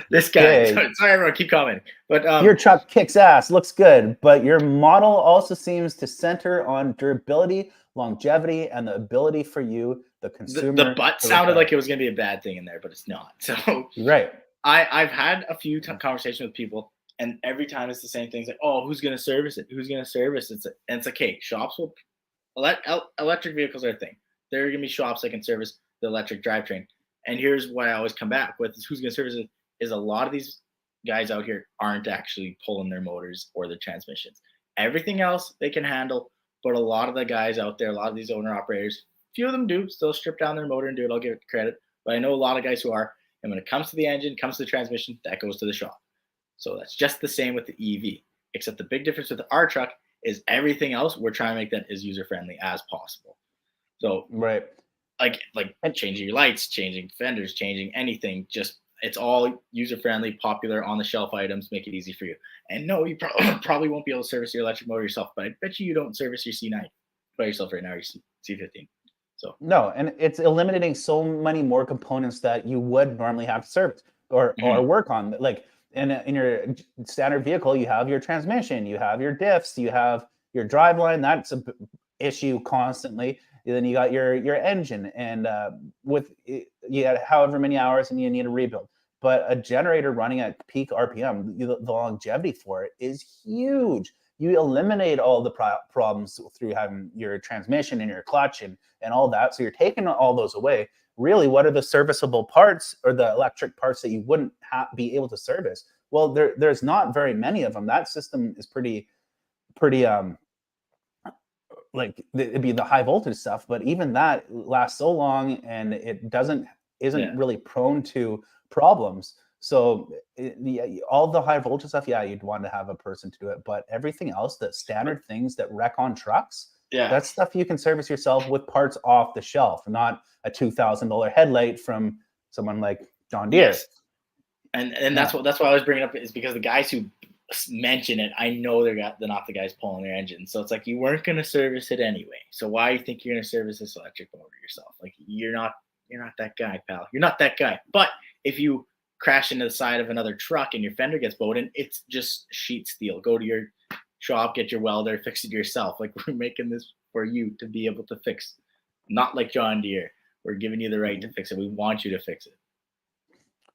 This guy. Okay. Sorry, everyone. Keep commenting. But Your truck kicks ass, looks good, but your model also seems to center on durability, longevity, and the ability for you, the the consumer, butt to sounded repair. like it was going to be a bad thing in there, but it's not. So Right. I've had a few conversations with people, and every time it's the same things like, oh, who's going to service it? Who's going to service it? And it's like, hey, shops will electric vehicles are a thing. There are going to be shops that can service the electric drivetrain. And here's what I always come back with: is who's going to service it? Is a lot of these guys out here aren't actually pulling their motors or their transmissions. Everything else they can handle, but a lot of the guys out there, a lot of these owner operators, few of them do still strip down their motor and do it. I'll give it credit, but I know a lot of guys who are. And when it comes to the engine, comes to the transmission, that goes to the shop. So that's just the same with the EV, except the big difference with our truck is everything else we're trying to make that as user friendly as possible. So Right. like And changing your lights, changing fenders, changing anything, just it's all user friendly, popular, on the shelf items, make it easy for you. And no, you probably won't be able to service your electric motor yourself, but I bet you don't service your C9 by yourself right now, your C15. So no, and it's eliminating so many more components that you would normally have to service or mhm. work on. Like in your standard vehicle, you have your transmission, you have your diffs, you have your driveline. That's a issue constantly. And then you got your engine, and with you got however many hours, and you need a rebuild. But a generator running at peak RPM, the longevity for it is huge. You eliminate all the problems through having your transmission and your clutch and all that. So you're taking all those away. Really, what are the serviceable parts or the electric parts that you wouldn't be able to service? Well, there's not very many of them. That system is pretty like it'd be the high voltage stuff, but even that lasts so long and it isn't really prone to problems. So all the high voltage stuff, yeah, you'd want to have a person to do it, but everything else, the standard things that wreck on trucks, that's stuff you can service yourself with parts off the shelf, not a $2,000 headlight from someone like John Deere. Yes. And that's why I was bringing up, is because the guys who mention it, I know they're not the guys pulling their engine. So it's like, you weren't going to service it anyway. So why do you think you're going to service this electric motor yourself? Like, you're not that guy, pal. You're not that guy. But if you crash into the side of another truck and your fender gets bowed in, it's just sheet steel. Go to your shop, get your welder, fix it yourself. Like, we're making this for you to be able to fix. Not like John Deere. We're giving you the right to fix it. We want you to fix it.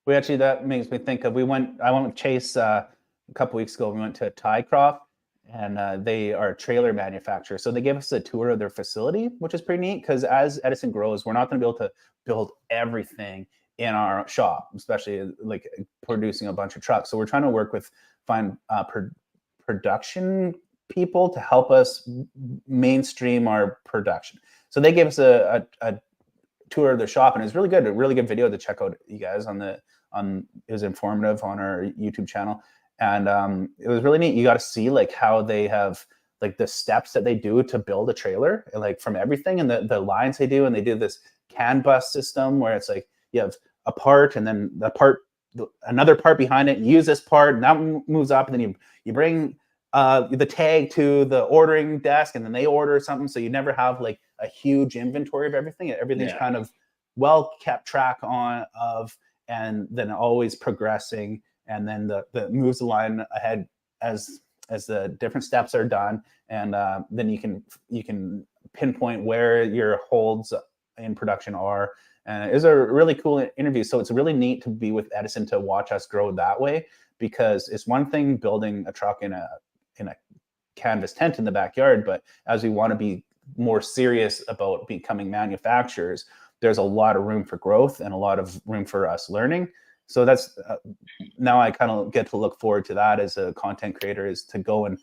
We actually, that makes me think of, I went with Chase a couple weeks ago. We went to Tycroft, and they are a trailer manufacturer. So they gave us a tour of their facility, which is pretty neat, because as Edison grows, we're not going to be able to build everything in our shop, especially like producing a bunch of trucks. So we're trying to find production people to help us mainstream our production. So they gave us a tour of the shop, and it was really good. A really good video to check out, you guys, it was informative on our YouTube channel. And it was really neat. You got to see like how they have like the steps that they do to build a trailer, and like from everything, and the lines they do. And they do this CAN bus system where it's like you have a part, and then another part behind it, use this part, and that moves up, and then you bring the tag to the ordering desk, and then they order something. So you never have like a huge inventory of everything. Everything's kind of well kept track of, and then always progressing. And then the moves the line ahead as the different steps are done. And then you can pinpoint where your holds in production are. And it was a really cool interview. So it's really neat to be with Edison, to watch us grow that way, because it's one thing building a truck in a canvas tent in the backyard, but as we want to be more serious about becoming manufacturers, there's a lot of room for growth and a lot of room for us learning. So that's now I kind of get to look forward to that as a content creator, is to go and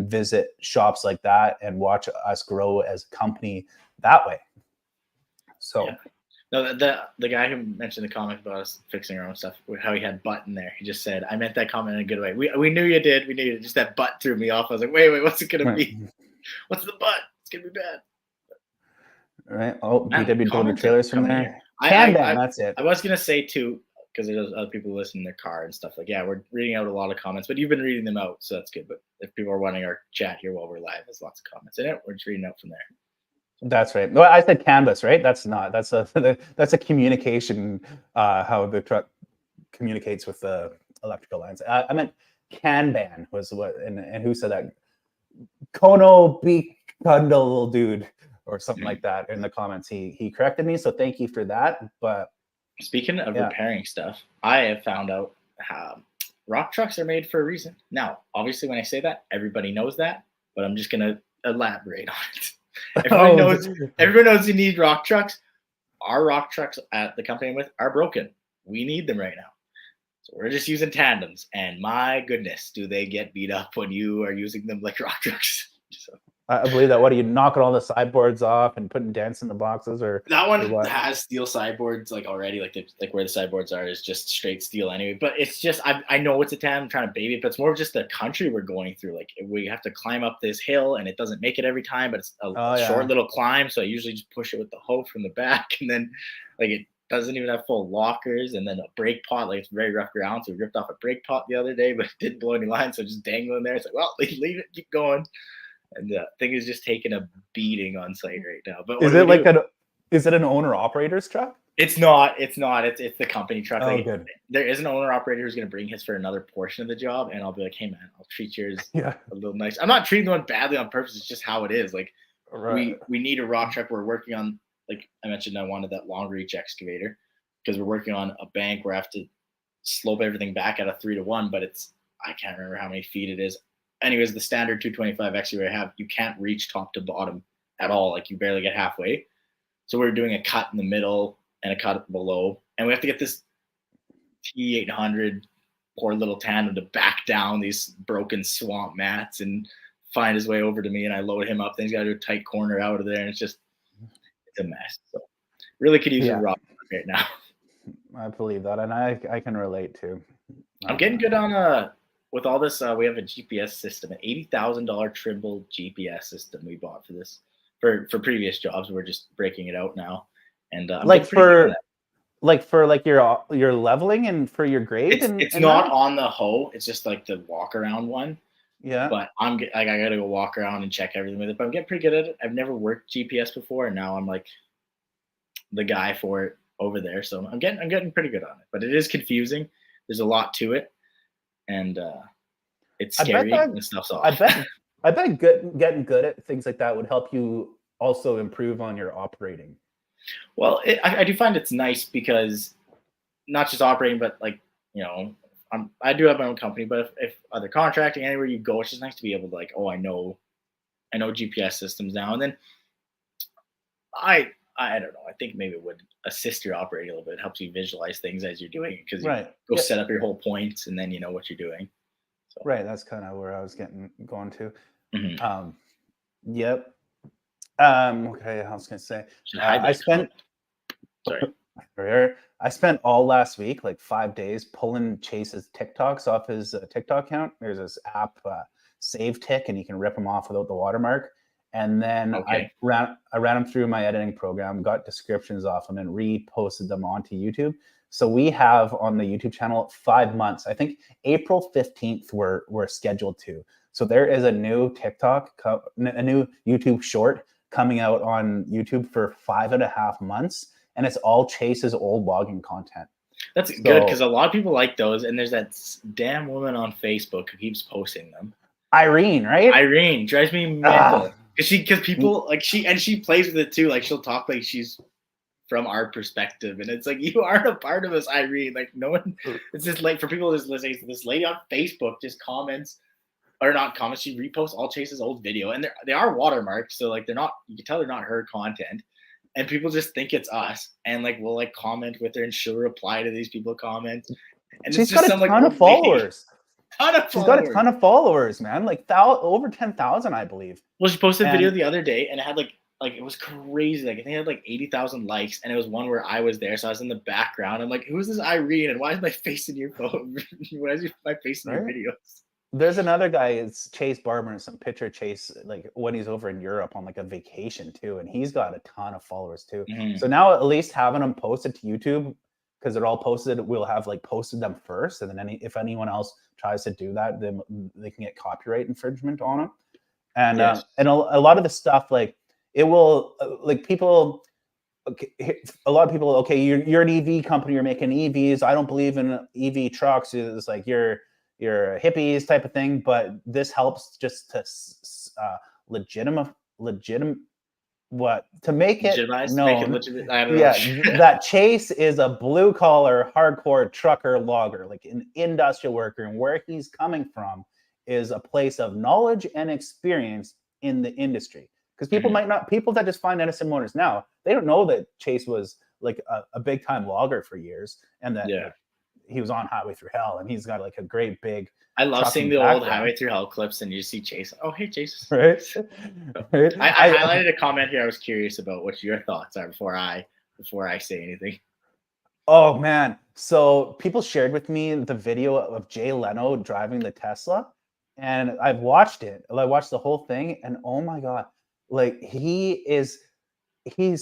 visit shops like that and watch us grow as a company that way. So no, the guy who mentioned the comment about us fixing our own stuff, how he had butt in there, he just said, I meant that comment in a good way. We knew you did. We knew you did. Just that butt threw me off. I was like, wait, what's it gonna be? What's the butt? It's gonna be bad. All right. Oh, BW delivered trailers from there. That's it. I was gonna say too, because there's other people listening in their car and stuff. Like, yeah, we're reading out a lot of comments, but you've been reading them out, so that's good. But if people are wanting our chat here while we're live, there's lots of comments in it. We're just reading out from there. That's right. Well, I said canvas, right? That's a communication, how the truck communicates with the electrical lines. I meant Kanban was what, and who said that? Kono Bikundle dude or something like that in the comments. He corrected me, so thank you for that. But speaking of repairing stuff, I have found out how rock trucks are made for a reason. Now, obviously, when I say that, everybody knows that, but I'm just gonna elaborate on it. Everyone knows you need rock trucks. Our rock trucks at the company I'm with are broken. We need them right now. So we're just using tandems. And my goodness, do they get beat up when you are using them like rock trucks. So, I believe that. What are you knocking all the sideboards off and putting dents in the boxes, or that one has steel sideboards like already, like where the sideboards are is just straight steel anyway. But it's just I know it's a tandem, I'm trying to baby it, but it's more of just the country we're going through. Like, we have to climb up this hill, and it doesn't make it every time, but it's a short little climb. So I usually just push it with the hoe from the back, and then like it doesn't even have full lockers, and then a brake pot. Like, it's very rough ground, so we ripped off a brake pot the other day, but it didn't blow any lines, so just dangling there. It's like, well, leave it, keep going. And the thing is just taking a beating on site right now. But is it an owner operator's truck? It's not. It's the company truck. Oh, good. There is an owner operator who's going to bring his for another portion of the job, and I'll be like, hey man, I'll treat yours a little nice. I'm not treating the one badly on purpose. It's just how it is. Like, we need a rock truck. We're working on, like I mentioned, I wanted that long reach excavator because we're working on a bank where I have to slope everything back at a 3-to-1, but I can't remember how many feet it is. Anyways, the standard 225 excavator I have, you can't reach top to bottom at all. Like, you barely get halfway. So we're doing a cut in the middle and a cut below. And we have to get this T800 poor little tandem to back down these broken swamp mats and find his way over to me, and I load him up. Then he's got to do a tight corner out of there, and it's a mess. So really could use a Yeah, rock right now. I believe that, and I can relate too. I'm getting good on with all this. We have a GPS system, an $80,000 Trimble GPS system we bought for this for previous jobs. We're just breaking it out now, and I'm Like getting pretty good at for it. your leveling and for your grade It's and not that. on the hoe. It's just like the walk around one. Yeah. But like I gotta go walk around and check everything with it. But I'm getting pretty good at it. I've never worked GPS before, and now I'm like the guy for it over there. So I'm getting pretty good on it. But it is confusing. There's a lot to it, and it's I bet scary that when stuff's I off. bet I bet getting good at things like that would help you also improve on your operating. Well, I do find it's nice because not just operating, but like you know, I do have my own company. But if other contracting anywhere you go, it's just nice to be able to like, oh, I know GPS systems now, and then I don't know. I think maybe it would assist your operating a little bit. It helps you visualize things as you're doing it because you Right. go Yeah. set up your whole points and then you know what you're doing. So Right. That's kind of where I was going to. mhm. Um, yep. Okay. I was gonna say. Should hide I that comment. spent Sorry. I spent all last week, like 5 days, pulling Chase's TikToks off his TikTok account. There's this app, Save Tick, and you can rip them off without the watermark. And then Okay. I ran them through my editing program, got descriptions off them, and reposted them onto YouTube. So we have on the YouTube channel 5 months. I think April 15th we're scheduled to. So there is a new a new YouTube short coming out on YouTube for 5.5 months, and it's all Chase's old logging content. That's good because So a lot of people like those, and there's that damn woman on Facebook who keeps posting them. Irene, right? Irene drives me Ah, mental because people like she plays with it too. Like she'll talk like she's from our perspective, and it's like you aren't a part of us, Irene. Like no one. It's just like for people just listening to this lady on Facebook just comments or not comments. She reposts all Chase's old video, and they are watermarked, so like they're not. You can tell they're not her content, and people just think it's us, and like we'll like comment with her, and she'll reply to these people comments, and it's she's just got a some like ton of old lady, followers. ton of She's got a followers. ton of followers, man. Like over 10,000, I believe. Well, she posted a video And the other day, and it had like it was crazy. Like I think it had like 80,000 likes, and it was one where I was there, so I was in the background. I'm like, who is this Irene, and why is my face in your phone? Why is my face in your right? videos? There's another guy, it's Chase Barber, and some picture Chase like when he's over in Europe on like a vacation too, and he's got a ton of followers too. Mm-hmm. So now at least having them posted to YouTube, because they're all posted, we'll have like posted them first, and then if anyone else tries to do that, then they can get copyright infringement on them. Yes. And a lot of the stuff like it will like people. Okay, a lot of people. Okay, you're an EV company. You're making EVs. I don't believe in EV trucks. It's like you're hippies type of thing. But this helps just to legitimate what to make it Legitimize, make it known. legit. I don't know. Yeah, that Chase is a blue collar, hardcore trucker logger, like an industrial worker, and where he's coming from is a place of knowledge and experience in the industry. Because Mhm. people that just find Edison Motors now, they don't know that Chase was like a big time logger for years, and that Yeah. like he was on Highway Through Hell, and he's got like a great big I love seeing trucking the old background, Highway Through Hell clips, and you see Chase. Oh, hey, Chase. right? So, Right? I highlighted a comment here. I was curious about what your thoughts are before I say anything. Oh man. So people shared with me the video of Jay Leno driving the Tesla, and I've watched it. I watched the whole thing, and oh my god, like he's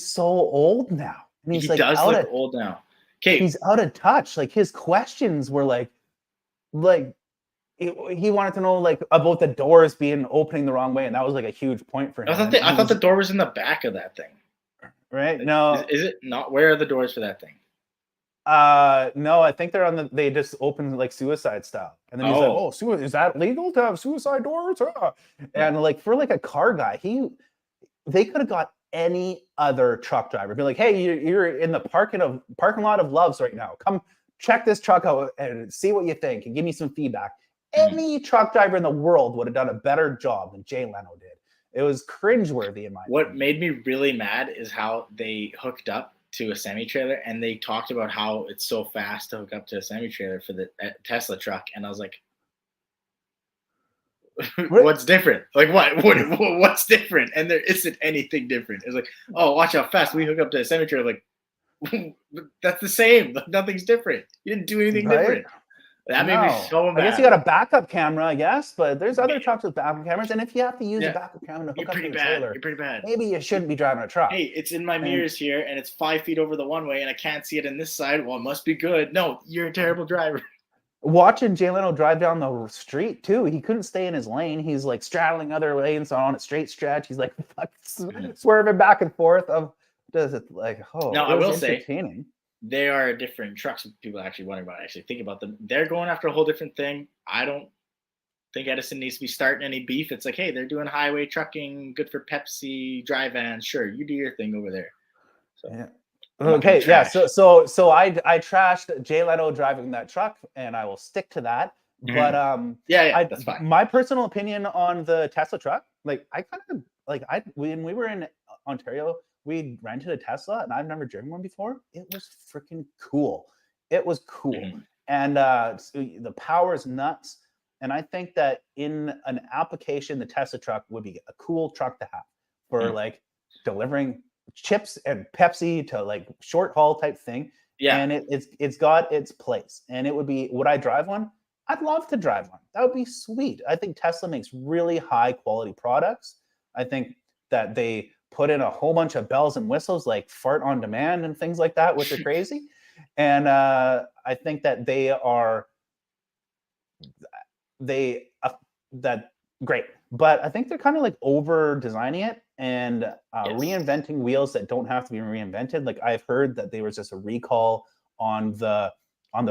so old now. And He does look old now. Okay, he's out of touch. Like his questions were like he wanted to know like about the doors being opening the wrong way, and that was like a huge point for him. And I he thought the was door was in the back of that thing. right. No, Is it not? Where are the doors for that thing? no, I think they just open like suicide style. And then he's like, Oh, "Oh, is that legal to have suicide doors?" yeah. And like for like a car guy, they could have got any other truck driver. Be like, "Hey, you're in the parking lot of Loves right now. Come check this truck out and see what you think and give me some feedback." Mhm. Any truck driver in the world would have done a better job than Jay Leno did. It was cringeworthy in my What opinion. made me really mad is how they hooked up to a semi trailer, and they talked about how it's so fast to hook up to a semi trailer for the Tesla truck, and I was like, What's different? Like what's different? And there isn't anything different. It's like, oh, watch how fast we hook up to a cemetery. Like, that's the same. Like, nothing's different. You didn't do anything different. That made me so mad. I guess you got a backup camera, I guess, but there's other trucks with backup cameras, and if you have to use a backup camera to hook up to the trailer, you're pretty bad. Maybe you shouldn't be driving a truck. Hey, it's in my mirrors here, and it's 5 feet over the one way, and I can't see it in this side. Well, it must be good. No, you're a terrible driver. Watching Jay Leno drive down the street too, he couldn't stay in his lane. He's like straddling other lanes on a straight stretch. He's like swerving back and forth. Does it like? Oh, now I will say they are different trucks. People actually wondering about actually think about them. They're going after a whole different thing. I don't think Edison needs to be starting any beef. It's like, hey, they're doing highway trucking, good for Pepsi, dry vans. Sure, you do your thing over there. So, yeah. Okay, yeah. So I trashed Jay Leno driving that truck, and I will stick to that. But that's fine. My personal opinion on the Tesla truck, like when we were in Ontario, we rented a Tesla, and I've never driven one before. It was freaking cool. It was cool, and the power is nuts. And I think that in an application, the Tesla truck would be a cool truck to have for like delivering chips and Pepsi to like short haul type thing. Yeah. And it's got its place. And it would be, would I drive one? I'd love to drive one. That would be sweet. I think Tesla makes really high quality products. I think that they put in a whole bunch of bells and whistles like fart on demand and things like that, which are crazy. And I think that that great. But I think they're kind of like over designing it and reinventing wheels that don't have to be reinvented. Like I've heard that there was just a recall on the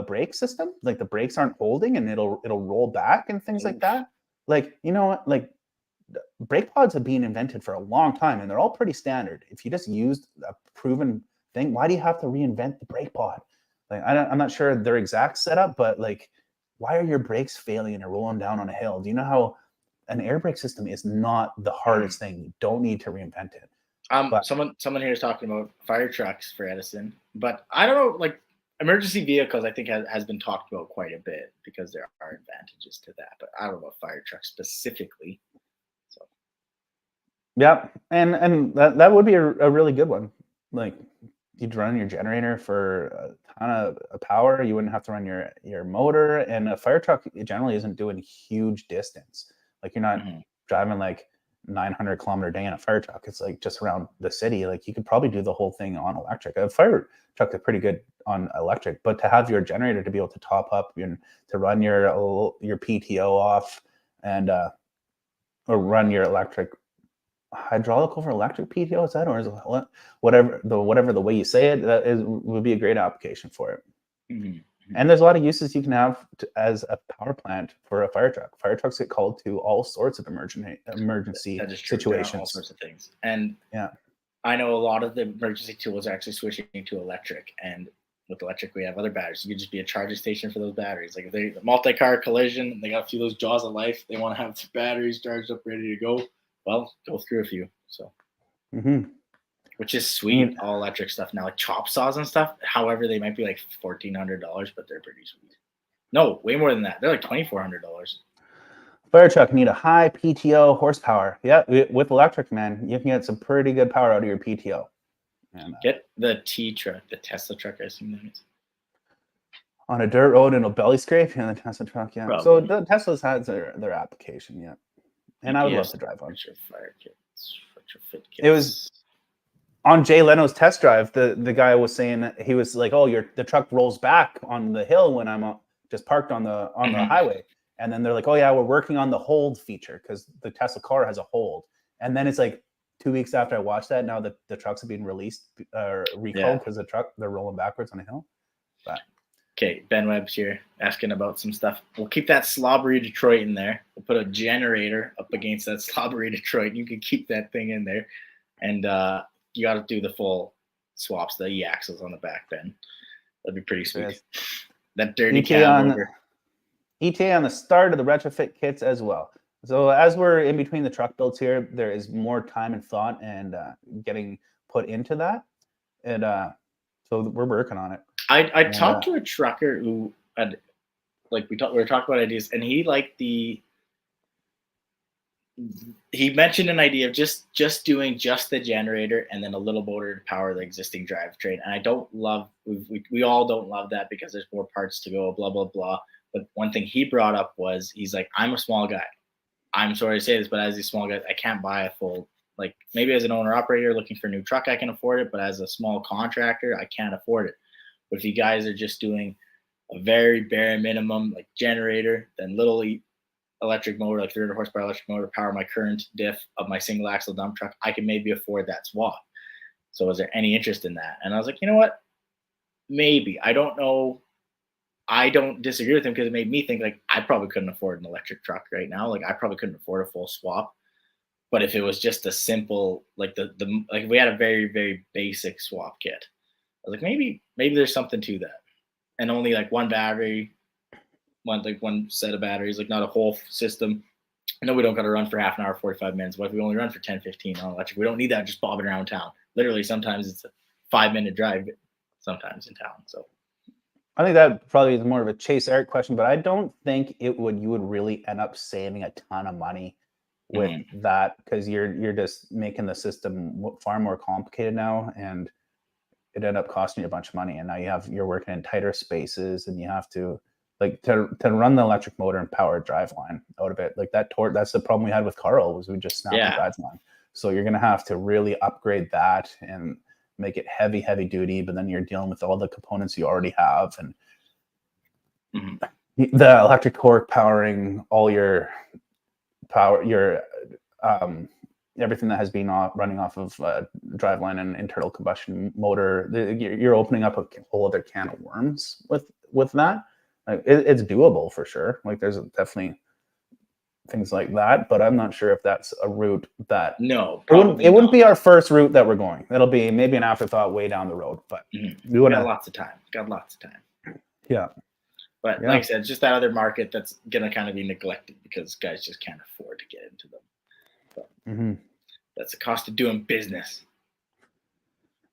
brake system. Like the brakes aren't holding and it'll roll back and things like that. Like, you know what? Like brake pods have been invented for a long time and they're all pretty standard. If you just used a proven thing, why do you have to reinvent the brake pod? Like I'm not sure their exact setup, but like, why are your brakes failing and rolling down on a hill? Do you know how an air brake system is not the hardest thing? You don't need to reinvent it. But someone here is talking about fire trucks for Edison, but I don't know, like emergency vehicles, I think has been talked about quite a bit because there are advantages to that, but I don't know about fire trucks specifically. So, yeah, and that would be a really good one. Like you'd run your generator for a ton of power. You wouldn't have to run your motor, and a fire truck generally isn't doing huge distance. Like you're not driving like 900 kilometer day in a fire truck. It's like just around the city. Like you could probably do the whole thing on electric. A fire truck is pretty good on electric, but to have your generator to be able to top up and to run your PTO off and or run your electric hydraulic over electric PTO, is that, or is it whatever the way you say it, would be a great application for it. And there's a lot of uses you can have as a power plant for a fire truck. Fire trucks get called to all sorts of emergency situations. All sorts of things. And I know a lot of the emergency tools are actually switching to electric. And with electric, we have other batteries. You could just be a charging station for those batteries. Like if they're a multi-car collision, they got a few of those jaws of life. They want to have batteries charged up, ready to go. Well, go through a few. So. Which is sweet, all electric stuff now, like chop saws and stuff. However, they might be like $1,400, but they're pretty sweet. No, way more than that. They're like $2,400. Fire truck need a high PTO horsepower. Yeah, with electric, man, you can get some pretty good power out of your PTO. And, get the T truck, the Tesla truck. I assume that is on a dirt road and a belly scrape. Yeah, the Tesla truck. Yeah, probably. So the Tesla's has their application. Yeah, and I would love to drive one. Fire kits, retrofit kits. It was. On Jay Leno's test drive, the guy was saying, he was like, "Oh, the truck rolls back on the hill when I'm just parked on the highway." And then they're like, "Oh yeah, we're working on the hold feature because the Tesla car has a hold." And then it's like 2 weeks after I watched that, now the trucks have been released recalled because they're rolling backwards on a hill. But okay, Ben Webb's here asking about some stuff. We'll keep that slobbery Detroit in there. We'll put a generator up against that slobbery Detroit. You can keep that thing in there, and you got to do the full swaps, the e-axles on the back, Ben. That'd be pretty sweet. Yes. That dirty cab ETA on the start of the retrofit kits as well. So as we're in between the truck builds here, there is more time and thought and getting put into that. And so we're working on it. I talked to a trucker who had, like, we were talking about ideas, and he liked the he mentioned an idea of just doing just the generator and then a little motor to power the existing drivetrain. And I don't love we all don't love that because there's more parts to go, blah blah blah. But one thing he brought up was he's like, I'm a small guy. I'm sorry to say this, but as a small guy, I can't buy a full, like maybe as an owner operator looking for a new truck, I can afford it, but as a small contractor, I can't afford it. But if you guys are just doing a very bare minimum, like generator, then little electric motor, like 300 horsepower electric motor, to power my current diff of my single axle dump truck, I can maybe afford that swap. So is there any interest in that? And I was like, you know what? Maybe. I don't know. I don't disagree with him because it made me think like I probably couldn't afford an electric truck right now. Like I probably couldn't afford a full swap. But if it was just a simple, like the like we had a very, very basic swap kit, I was like, maybe there's something to that. And only like one battery, one set of batteries, like not a whole system. I know we don't got to run for half an hour, 45 minutes. What if we only run for 10, 15 on electric? We don't need that just bobbing around town. Literally, sometimes it's a 5-minute drive sometimes in town. So I think that probably is more of a Chase Eric question, but I don't think you would really end up saving a ton of money with that because you're just making the system far more complicated now, and it ended up costing you a bunch of money. And now you're working in tighter spaces, and you have to like to run the electric motor and power a drive line out of it. Like that torque, that's the problem we had with Carl was we just snapped the drive line. So you're gonna have to really upgrade that and make it heavy duty, but then you're dealing with all the components you already have, and the electric torque powering all your power, your everything that has been running off of driveline and internal combustion motor. You're opening up a whole other can of worms with that. Like it's doable for sure. Like there's definitely things like that, but I'm not sure if that's a route that it wouldn't be our first route that we're going. It'll be maybe an afterthought way down the road, but we got lots of time. Yeah. But like I said, it's just that other market that's gonna kind of be neglected because guys just can't afford to get into them. But that's the cost of doing business.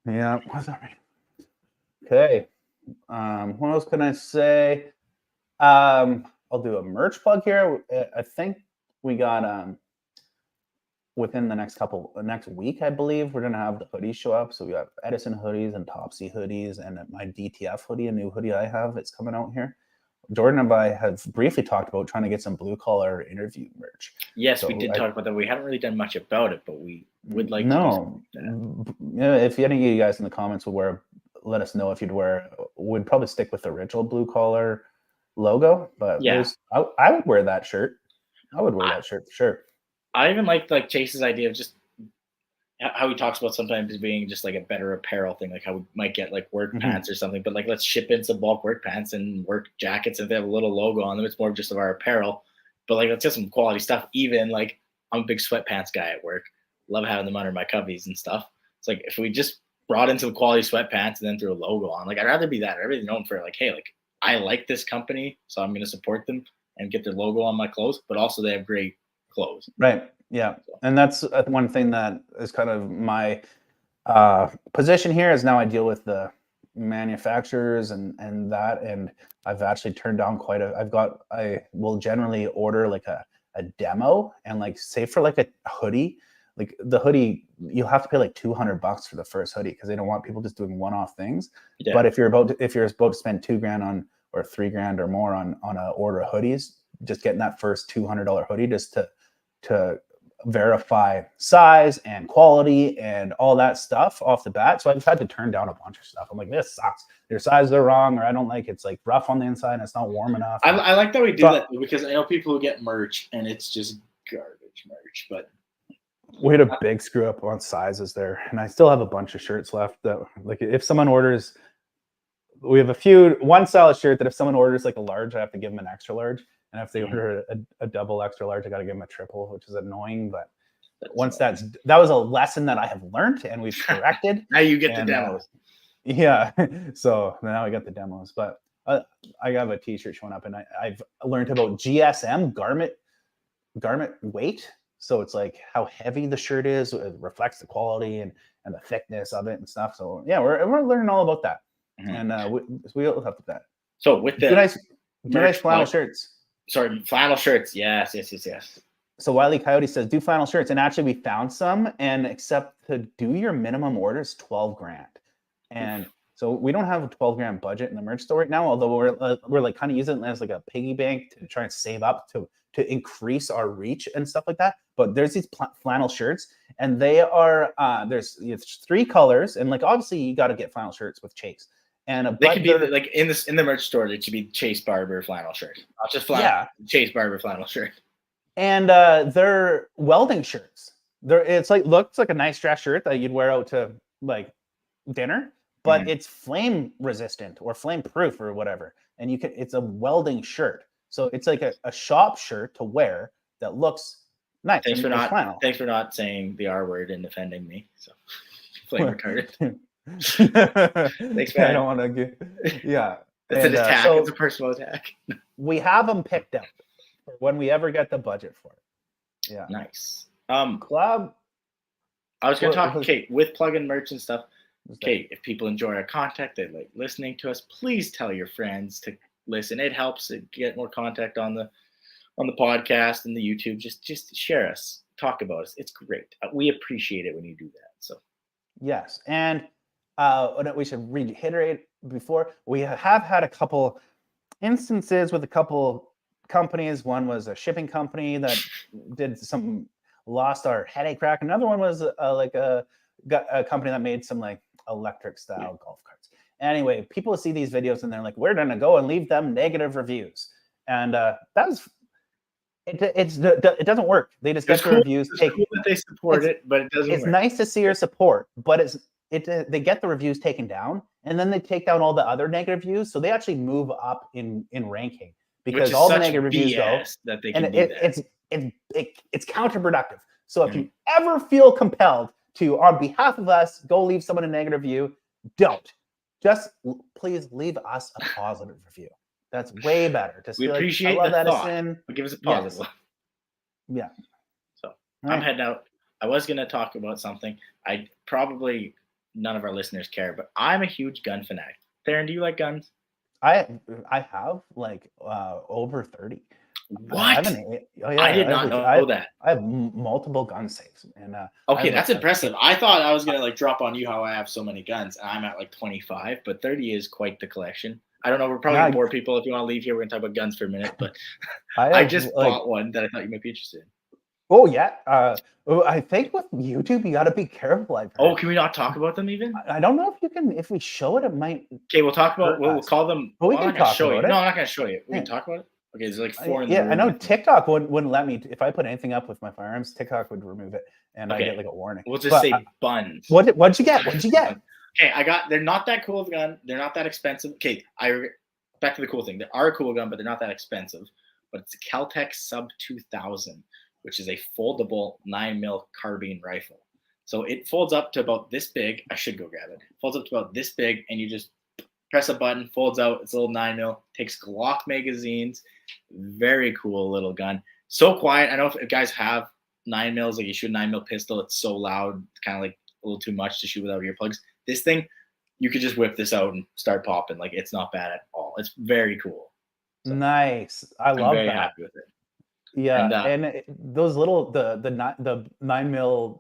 Yeah, what's that mean? Okay. What else can I say? I'll do a merch plug here. I think we got within the next week, I believe, we're gonna have the hoodies show up. So we got Edison hoodies and Topsy hoodies, and my DTF hoodie, a new hoodie I have, it's coming out here. Jordan and I have briefly talked about trying to get some blue collar interview merch. Yes, so we did talk about that. We haven't really done much about it, but we would like to do that. If any of you guys in the comments let us know if would probably stick with the original blue collar logo, but I would wear that shirt. I would wear that shirt for sure. I even like Chase's idea of just how he talks about sometimes being just like a better apparel thing, like how we might get like work pants or something, but like let's ship in some bulk work pants and work jackets, and if they have a little logo on them, it's more just of our apparel. But like let's get some quality stuff. Even like I'm a big sweatpants guy at work, love having them under my cubbies and stuff. It's like if we just brought in some quality sweatpants and then threw a logo on, like I'd rather be that. I'd rather be known for like, hey, like I like this company, so I'm going to support them and get their logo on my clothes, but also they have great clothes. Right. Yeah. And that's one thing that is kind of my position here is now I deal with the manufacturers and that, and I've actually turned down I will generally order like a demo, and like say for like a hoodie, like the hoodie, you'll have to pay like $200 for the first hoodie because they don't want people just doing one-off things. Yeah. But if you're about to spend $2,000 on or $3,000 or more on a order of hoodies, just getting that first $200 hoodie just to verify size and quality and all that stuff off the bat. So I've had to turn down a bunch of stuff. I'm like, this sucks. Your sizes are wrong, or I don't like it's like rough on the inside and it's not warm enough. I like that we do that because I know people who get merch and it's just garbage merch, but we had a big screw up on sizes there, and I still have a bunch of shirts left that like if someone orders, we have one solid shirt that if someone orders like a large, I have to give them an extra large. And if they order a double extra large, I got to give them a triple, which is annoying. But that was a lesson that I have learned and we've corrected. Now you get the demos. Yeah. So now I got the demos, but I have a t-shirt showing up, and I've learned about GSM, garment weight. So it's like how heavy the shirt is, it reflects the quality and the thickness of it and stuff. So yeah, we're learning all about that. And we'll have that. So with the nice flannel shirts. Sorry, flannel shirts. Yes. So Wiley Coyote says, do flannel shirts. And actually we found some, and except to do your minimum order is 12 grand. And so we don't have a 12 grand budget in the merch store right now, although we're like kind of using it as like a piggy bank to try and save up to increase our reach and stuff like that. But there's these flannel shirts, and they are there's 3 colors, and like obviously you got to get flannel shirts with Chase. And they could be like in the merch store. It should be Chase Barber flannel shirt, not just flannel. Yeah. Chase Barber flannel shirt. And they're welding shirts. It's like looks like a nice dress shirt that you'd wear out to like dinner, but it's flame resistant or flame proof or whatever. And it's a welding shirt, so it's like a shop shirt to wear that looks nice. Thanks for not saying the R word and offending me. So flame retardant. Thanks, man. I don't want to get. Yeah, it's an attack. So it's a personal attack. We have them picked up for when we ever get the budget for it. Yeah, nice. Club. I was going to talk, Kate, with plug-in merch and stuff. Kate, if people enjoy our content, they like listening to us, please tell your friends to listen. It helps get more contact on the podcast and the YouTube. Just share us, talk about us. It's great. We appreciate it when you do that. So yes, and we should reiterate before, we have had a couple instances with a couple companies. One was a shipping company that did lost our headache rack. Another one was like a company that made some like electric style golf carts. Anyway, people see these videos and they're like, we're gonna go and leave them negative reviews, and it doesn't work. They just get the reviews. It's cool that they support it, but it doesn't work. It's nice to see your support, but they get the reviews taken down, and then they take down all the other negative reviews, so they actually move up in ranking because all the negative reviews go. That they can it's counterproductive. So if you ever feel compelled to, on behalf of us, go leave someone a negative review, don't. Just please leave us a positive review. That's way better. Just we appreciate like, I love the that thought. But give us a positive one. Yeah. So I'm heading out. I was going to talk about something. None of our listeners care, but I'm a huge gun fanatic. Theron, do you like guns? I have like over 30. What? I did not know that. I have multiple gun safes, and okay, that's impressive. I thought I was gonna like drop on you how I have so many guns, and I'm at like 25, but 30 is quite the collection. I don't know. We're probably gonna bore people. If you want to leave here, we're gonna talk about guns for a minute. But I just bought one that I thought you might be interested in. Oh yeah. I think with YouTube you got to be careful. Can we not talk about them even? I don't know if you can. If we show it, it might. Okay, we'll talk about. We'll call them. But we can talk about it. No, I'm not gonna show you. We can talk about it. Okay, there's like 4 in the room. I know TikTok wouldn't let me. If I put anything up with my firearms, TikTok would remove it, and I get like a warning. We'll just say buns. What'd you get? Okay, they're not that cool of a gun. They're not that expensive. Okay, back to the cool thing. They are a cool gun, but they're not that expensive. But it's a Kel-Tec Sub 2000, which is a foldable 9mm carbine rifle. So it folds up to about this big. I should go grab it. Folds up to about this big, and you just press a button, folds out. It's a little 9mm. Takes Glock magazines. Very cool little gun. So quiet. I know if guys have 9mm, like you shoot a 9mm pistol, it's so loud, it's kind of like a little too much to shoot without earplugs. This thing, you could just whip this out and start popping. Like it's not bad at all. It's very cool. So nice. I'm love very that. Happy with it. Yeah, and those little the 9mm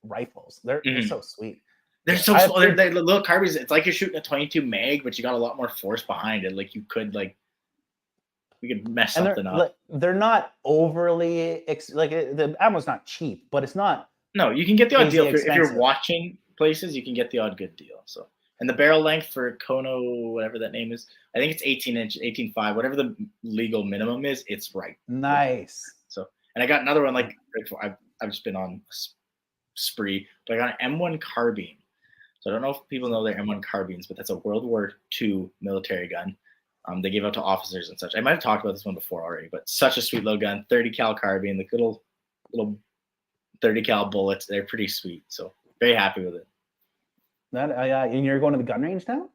rifles, they're so sweet. They're so small. They're little carbines. It's like you're shooting a 22 mag, but you got a lot more force behind it. Like we could mess something up. They're not overly the ammo's not cheap, but it's not. No, you can get the odd deal if you're watching places. You can get the odd good deal. So, and the barrel length for Kono, whatever that name is, I think it's 18-inch, 18.5, whatever the legal minimum is. It's right. Nice. So, and I got another one like I've just been on a spree, but I got an M1 carbine. So I don't know if people know their M1 carbines, but that's a World War II military gun. They gave out to officers and such. I might have talked about this one before already, but such a sweet little gun, 30 cal carbine, the good little 30 cal bullets. They're pretty sweet. So very happy with it. That and you're going to the gun range now?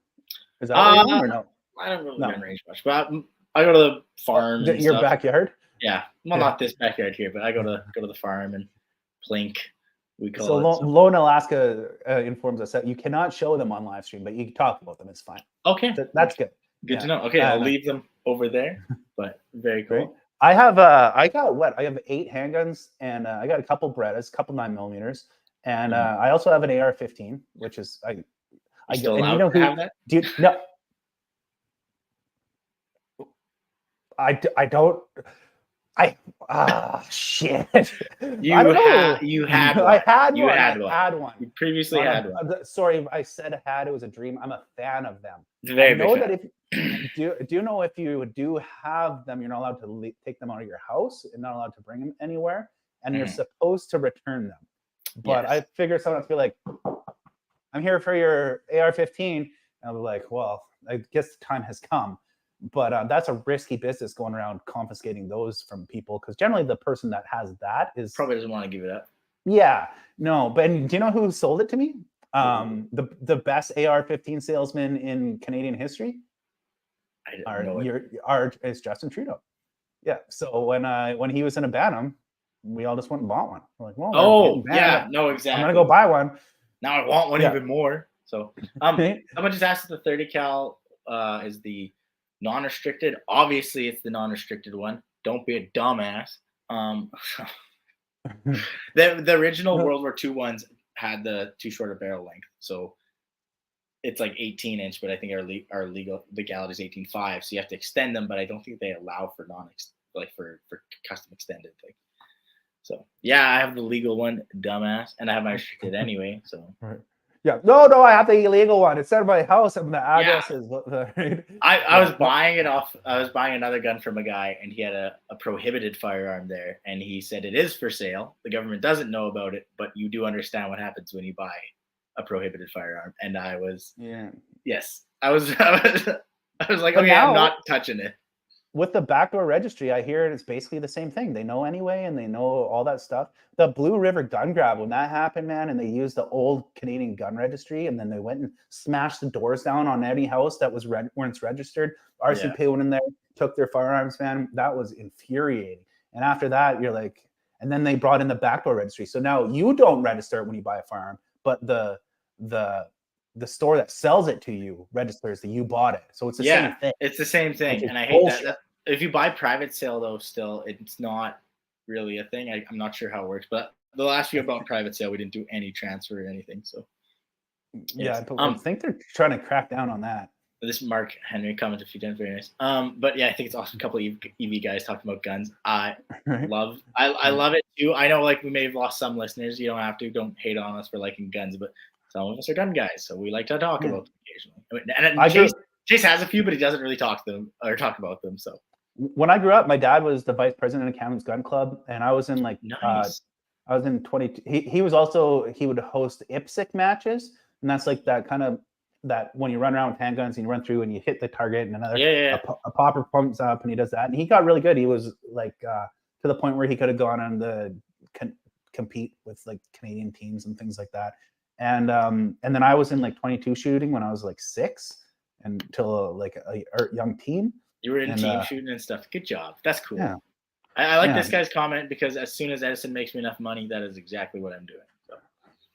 Is that what you're doing, or no? I don't really gun range much, but I go to the farm. Your backyard? Yeah. Well, not this backyard here, but I go to the farm and plink. Lone Alaska informs us that you cannot show them on live stream, but you can talk about them. It's fine. Okay. That's good. Good to know. Okay, I'll leave them over there, but very cool. I have 8 handguns, and I got a couple Berettas, a couple 9mm, and I also have an AR-15, which is You still and you allowed know to who? have that? Do you, no, I don't. Shit. I don't know. You had I one. had You one. had I one. had one. You previously had one. Sorry, I said had. It was a dream. I'm a fan of them. It's a I very big know that fan. if do you know if you do have them, you're not allowed to take them out of your house and not allowed to bring them anywhere, and you're Mhm. supposed to return them. But I Yes. figured someone would be like, "I'm here for your AR-15," and I'll be like, "Well, I guess the time has come." But that's a risky business going around confiscating those from people because generally the person that has that is Probably doesn't want to give it up. yeah, no. But do you know who sold it to me? The best AR-15 salesman in Canadian history I don't know it. is Justin Trudeau. Yeah. So when he was in a Bantam, we all just went and bought one. We're like, well, they're getting Oh, banned. yeah. No, I'm gonna go exactly. buy one. Now I want one Yeah. even more. So, someone just asked if the 30 cal is the non-restricted. Obviously, it's the non-restricted one. Don't be a dumbass. Um, the original World War II ones had the too short a barrel length, so it's like 18-inch. But I think our legal legality is 18.5, so you have to extend them. But I don't think they allow for for custom extended thing. So yeah, I have the legal one, dumbass, and I have my restricted anyway. So Right. Yeah. No, I have the illegal one. It's at my house, and the address is. I was buying it off. I was buying another gun from a guy, and he had a prohibited firearm there, and he said it is for sale. The government doesn't know about it, but you do understand what happens when you buy a prohibited firearm. And I was, Yeah. yes, I was like, But okay, I'm now not touching it. with the backdoor registry, I hear it's basically the same thing. They know anyway, and they know all that stuff. The Blue River gun grab, when that happened, man, and they used the old Canadian gun registry, and then they went and smashed the doors down on any house that was weren't registered. Yeah, RCP went in there, took their firearms, man. That was infuriating. And after that, you're like, and then they brought in the backdoor registry. So now you don't register it when you buy a firearm, but the the store that sells it to you registers that you bought it. So it's the same thing, it's the same which thing, is and I hate that. bullshit. If you buy private sale though, still it's not really a thing. I'm not sure how it works, but the last few about private sale, we didn't do any transfer or anything. So Yeah, yes. but I think they're trying to crack down on that. This Mark Henry comment a few times, very nice. But yeah, I think it's awesome. A couple of EV guys talking about guns. I Right? love it too. I know like we may have lost some listeners. You don't hate on us for liking guns, but some of us are gun guys, so we like to talk Yeah. about them occasionally. And I grew Chase has a few, but he doesn't really talk to them or talk about them. So when I grew up, my dad was the vice president of Camden's Gun Club, and I was in like nice. I was in 22. He was also he would host IPSC matches, and that's like that kind of that when you run around with handguns and you run through and you hit the target and a popper pumps up and he does that, and he got really good. He was like to the point where he could have gone on the compete with like Canadian teams and things like that. And then I was in like 22 shooting when I was like 6 until like a young teen. You were in And team shooting and stuff. Good job. That's cool. yeah, I like yeah, this guy's comment because as soon as Edison makes me enough money, that is exactly what I'm doing. So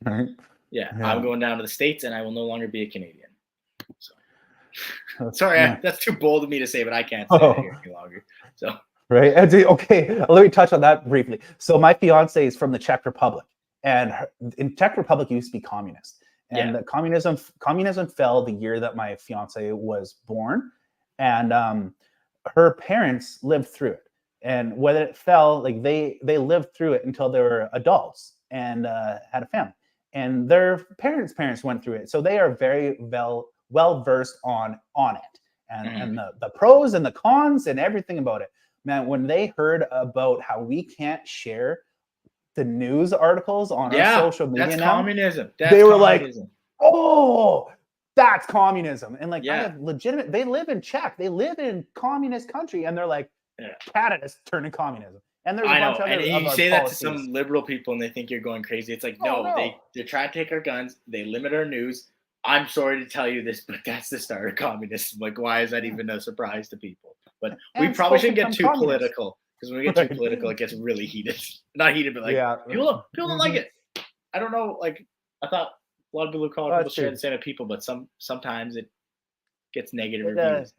right. yeah, Yeah. I'm going down to the States and I will no longer be a Canadian. So sorry, Yeah. that's too bold of me to say, but I can't say it here any longer. So Right. Okay, let me touch on that briefly. So my fiance is from the Czech Republic, and in Czech Republic it used to be communist, and yeah, the communism fell the year that my fiance was born, and her parents lived through it. And when it fell, like they lived through it until they were adults and had a family, and their parents went through it, so they are very well versed on it, and the pros and the cons and everything about it. Man, when they heard about how we can't share the news articles on our social media that's now, communism. they were like, "Oh, that's communism." And like, I have legitimate. They live in Czech. They live in communist country, and they're like, Canada's turning communism. And there's a bunch of other. And you say that to some policies. liberal people, and they think you're going crazy. It's like, no, they try to take our guns. They limit our news. I'm sorry to tell you this, but that's the start of communism. Like, why is that even a surprise to people? But we probably shouldn't get too political because when we get too political, it gets really heated. Not heated, but like people don't like it. I don't know. Like I thought a lot of blue collar people share the same people, but sometimes it gets negative reviews.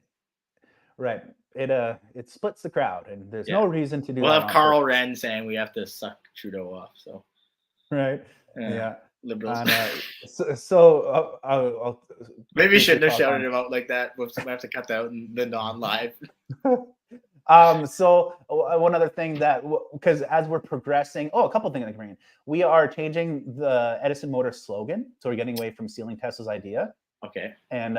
Right. it splits the crowd, and there's no reason to do We'll that have on Carl purpose. Wren saying we have to suck Trudeau off. So Right? yeah, Yeah. liberals. And I'll Maybe we briefly shouldn't have talk shouted on. him out like that. We'll have to cut that out in the non-live. So one other thing that, because as we're progressing, a couple things I can bring in. We are changing the Edison Motors slogan, so we're getting away from stealing Tesla's idea. Okay. And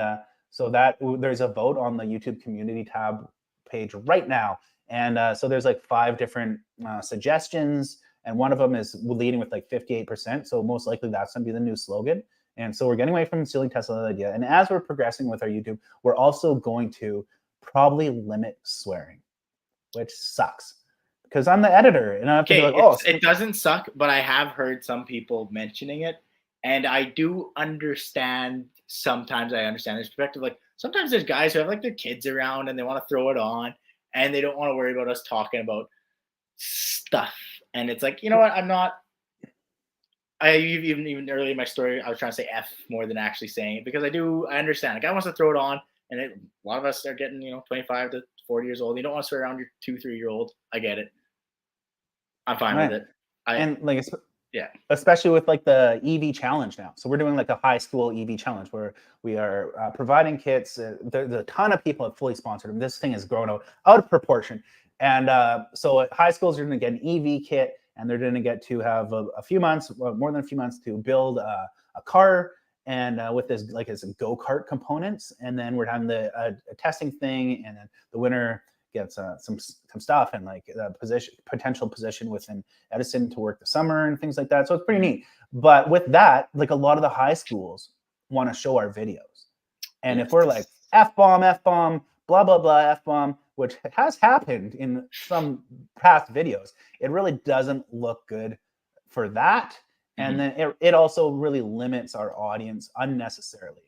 so that there's a vote on the YouTube community tab page right now. And so there's like 5 different suggestions, and one of them is leading with like 58%. So most likely that's going to be the new slogan. And so we're getting away from stealing Tesla's idea. And as we're progressing with our YouTube, we're also going to probably limit swearing, which sucks because I'm the editor and I have to be like, it doesn't suck, but I have heard some people mentioning it, and I do understand. Sometimes I understand this perspective. Like sometimes there's guys who have like their kids around and they want to throw it on, and they don't want to worry about us talking about stuff. And it's like, you know what? I'm not. I even earlier in my story, I was trying to say F more than actually saying it because I understand. A guy wants to throw it on, and a lot of us are getting 25 to 40 years old. You don't want to swear around your 2-3-year-old. I get it. I'm fine with it. And like, yeah, especially with like the EV challenge now. So we're doing like a high school EV challenge where we are providing kits. There's a ton of people have fully sponsored them. This thing has grown out of proportion. And so high schools are going to get an EV kit, and they're going to get to have a few months, more than a few months, to build a car, and with this like as a go-kart components. And then we're having a testing thing, and then the winner gets some stuff and like potential position within Edison to work the summer and things like that. So it's pretty neat. But with that, like a lot of the high schools want to show our videos. And if we're like F-bomb, blah, blah, blah, F-bomb, which has happened in some past videos, it really doesn't look good for that. And then it also really limits our audience unnecessarily.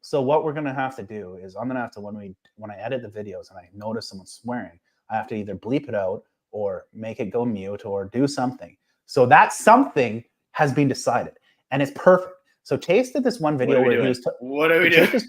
So what we're going to have to do is I'm going to have to, when I edit the videos and I notice someone swearing, I have to either bleep it out or make it go mute or do something. So that something has been decided, and it's perfect. So Chase did this one video where he was what are we doing?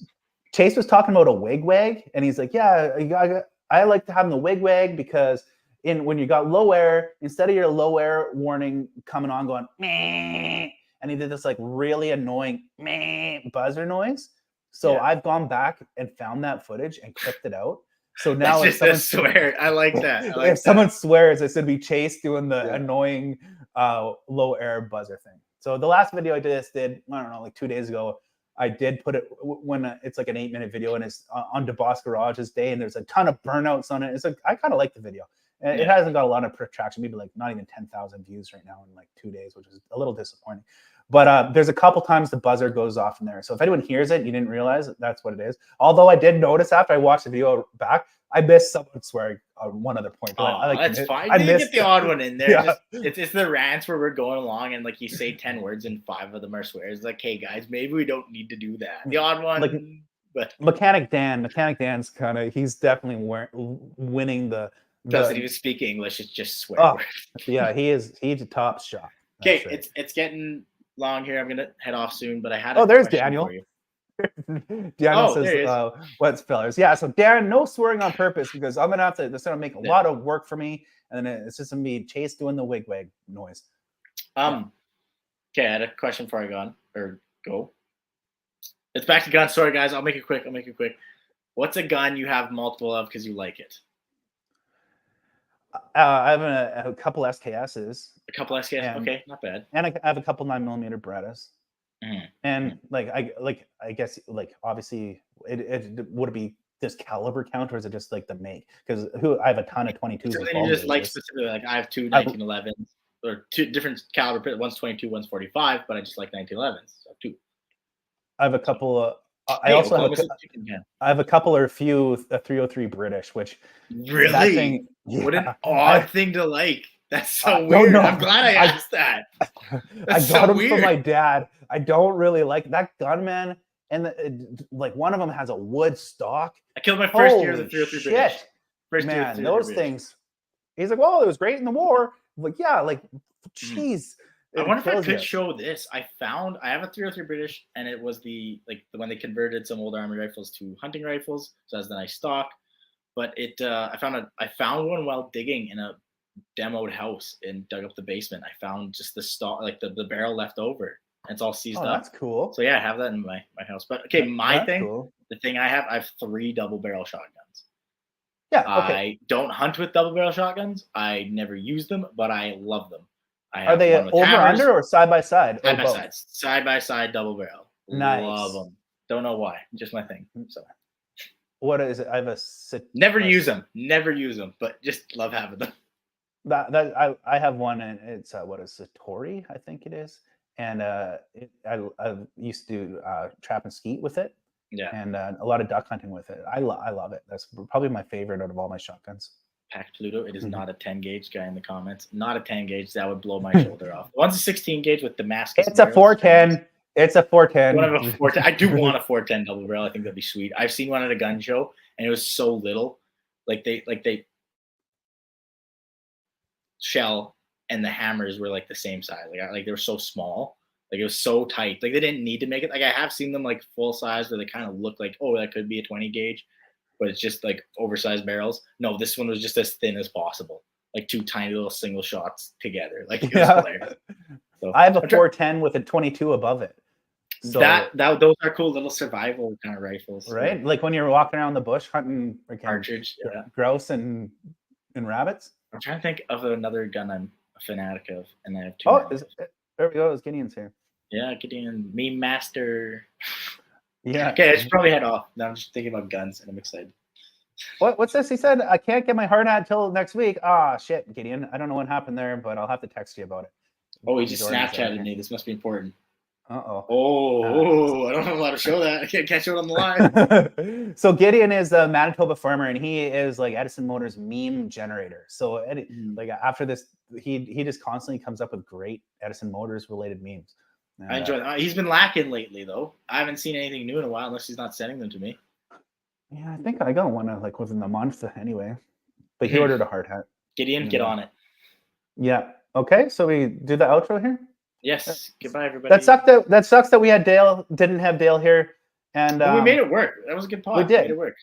Chase was talking about a wig, and he's like, yeah, I like to have the wig because when you got low air, instead of your low air warning coming on going meh, and he did this like really annoying meh buzzer noise. So I've gone back and found that footage and clipped it out. So now if someone swears, I like that. If someone swears, it's gonna be Chase doing the annoying low air buzzer thing. So the last video I did, I don't know, like 2 days ago, I did put it when it's like an 8-minute video, and it's on DeBoss Garage's day, and there's a ton of burnouts on it. It's like I kind of like the video. And it hasn't got a lot of traction, maybe like not even 10,000 views right now in like 2 days, which is a little disappointing. But there's a couple times the buzzer goes off in there. So if anyone hears it, you didn't realize that's what it is. Although I did notice after I watched the video back, I missed someone swearing on one other point. That's fine. I get the odd one in there. Yeah. It's the rants where we're going along and like you say 10 words and 5 of them are swears. Like, hey guys, maybe we don't need to do that. The odd one, like, but Mechanic Dan's he's definitely winning the. Doesn't even speak English. It's just swear words. Yeah, he's a top shot. Okay, right. It's getting long here. I'm gonna head off soon, but I had there's Daniel. Daniel says, what's fillers? Yeah, so Darren, no swearing on purpose because I'm gonna have to. It's gonna make a lot of work for me, and then it's just gonna be Chase doing the wig noise. Okay, I had a question before I go. It's back to gun. Sorry, guys. I'll make it quick. What's a gun you have multiple of because you like it? I have a couple SKSs. A couple SKS. Okay, not bad. And I have a couple 9mm Berettas. And I guess obviously it would it be this caliber count, or is it just like the make? Because I have a ton of 22s. So then you just like specifically like I have 2 1911s or 2 different caliber. One's 22, one's 45, but I just like 1911s. So 2. I have a couple of. I have a couple or a few 303 British, which really what an odd thing to like. That's so weird. I'm glad I asked that. I got them from my dad. I don't really like that gunman, and one of them has a wood stock. I killed my first year of the 303 British. First man, those things. He's like, well, it was great in the war. I'm like, yeah, jeez. I wonder if I could show this. I have a 303 British, and it was the when they converted some old army rifles to hunting rifles. So that's the nice stock. but I found one while digging in a demoed house and dug up the basement. I found just the stock, like the barrel left over. And it's all seized Oh, up. that's cool. So yeah, I have that in my house. But okay, That's thing, cool. the thing I have 3 double barrel shotguns. Yeah. Okay. I don't hunt with double barrel shotguns. I never use them, but I love them. I Are have they one with over hammers, under or side by side or both? side by side, double barrel. Love Nice. them. Don't know why. Just my thing. So What is it? I have a never use them. Never use them, but just love having them. I have one, and it's what is Satori, I think it is, and I used to trap and skeet with it, Yeah. and a lot of duck hunting with it. I love it. That's probably my favorite out of all my shotguns. Packed Pluto. It is Mhm. not a 10 gauge, guy in the comments. Not a 10 gauge. That would blow my shoulder off. One's a 16 gauge with Damascus. It's a barrels. 410. It's a 410. One of a 410. I do want a 410 double barrel. I think that'd be sweet. I've seen one at a gun show, and it was so little. Like they shell and the hammers were like the same size. Like they were so small. Like it was so tight. Like they didn't need to make it. Like I have seen them like full size where they kind of look like, oh, that could be a 20 gauge, but it's just like oversized barrels. No, this one was just as thin as possible. Like 2 tiny little single shots together. Like it was hilarious. So, I have a 410 with a 22 above it. So those are cool little survival kind of rifles, right? Like when you're walking around the bush hunting partridge, grouse and rabbits. I'm trying to think of another gun I'm a fanatic of, and I have 2. Oh, there we go. It's Gideon's here. Yeah, Gideon, meme master. Yeah. Okay, I should probably head off. Now I'm just thinking about guns, and I'm excited. What's this? He said, I can't get my hard hat till next week. Ah, shit, Gideon. I don't know what happened there, but I'll have to text you about it. Oh, he just Snapchatted me. This must be important. Uh-oh. Oh, I don't know how to show that. I can't catch it on the line. So Gideon is a Manitoba farmer, and he is like Edison Motors meme generator. So like after this, he just constantly comes up with great Edison Motors related memes. And, I enjoy that. He's been lacking lately, though. I haven't seen anything new in a while, unless he's not sending them to me. Yeah, I think I got one like within the month anyway. But he ordered a hard hat. Gideon, get on it. Yeah. Okay, so we do the outro here. Yes. Goodbye, everybody. That sucks that we had didn't have Dale here, and we made it work. That was a good pod. We did. Made it work.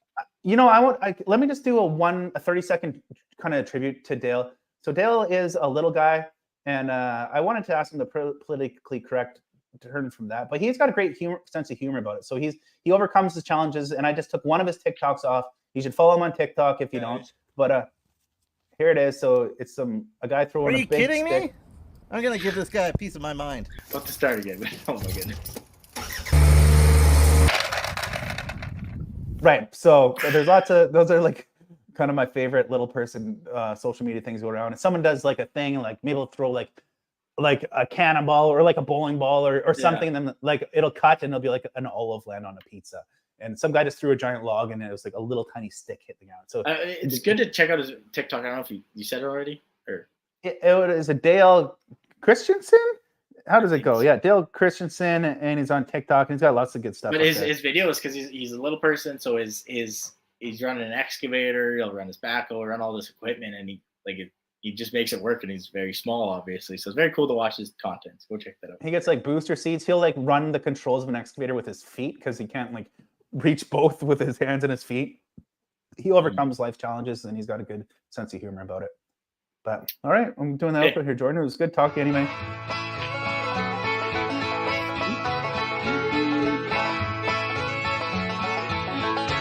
You know, let me just do a 30-second kind of tribute to Dale. So Dale is a little guy, and I wanted to ask him the politically correct turn from that, but he's got a great sense of humor about it. So he overcomes the challenges, and I just took one of his TikToks off. You should follow him on TikTok if you don't. But here it is. So it's a guy throwing. Are you kidding stick. me? I'm gonna give this guy a piece of my mind. Let's start again. Oh my goodness. Right. So there's lots of those are like kind of my favorite little person social media things go around. And someone does like a thing, like maybe they'll throw like a cannonball or like a bowling ball or something, and then like it'll cut and it'll be like an olive land on a pizza. And some guy just threw a giant log and it was like a little tiny stick hitting out. So it's good to check out his TikTok. I don't know if you said it already or it is a Dale Kristensen. How does it go? Yeah, Dale Kristensen, and he's on TikTok and he's got lots of good stuff. But his videos, because he's a little person, so he's running an excavator, he'll run his backhoe, run all this equipment, and he just makes it work, and he's very small, obviously. So it's very cool to watch his content. So go check that out. He gets like booster seats. He'll like run the controls of an excavator with his feet because he can't like reach both with his hands and his feet. He overcomes life challenges, and he's got a good sense of humor about it. But all right, I'm doing the outro here, Jordan. It was good talking anyway.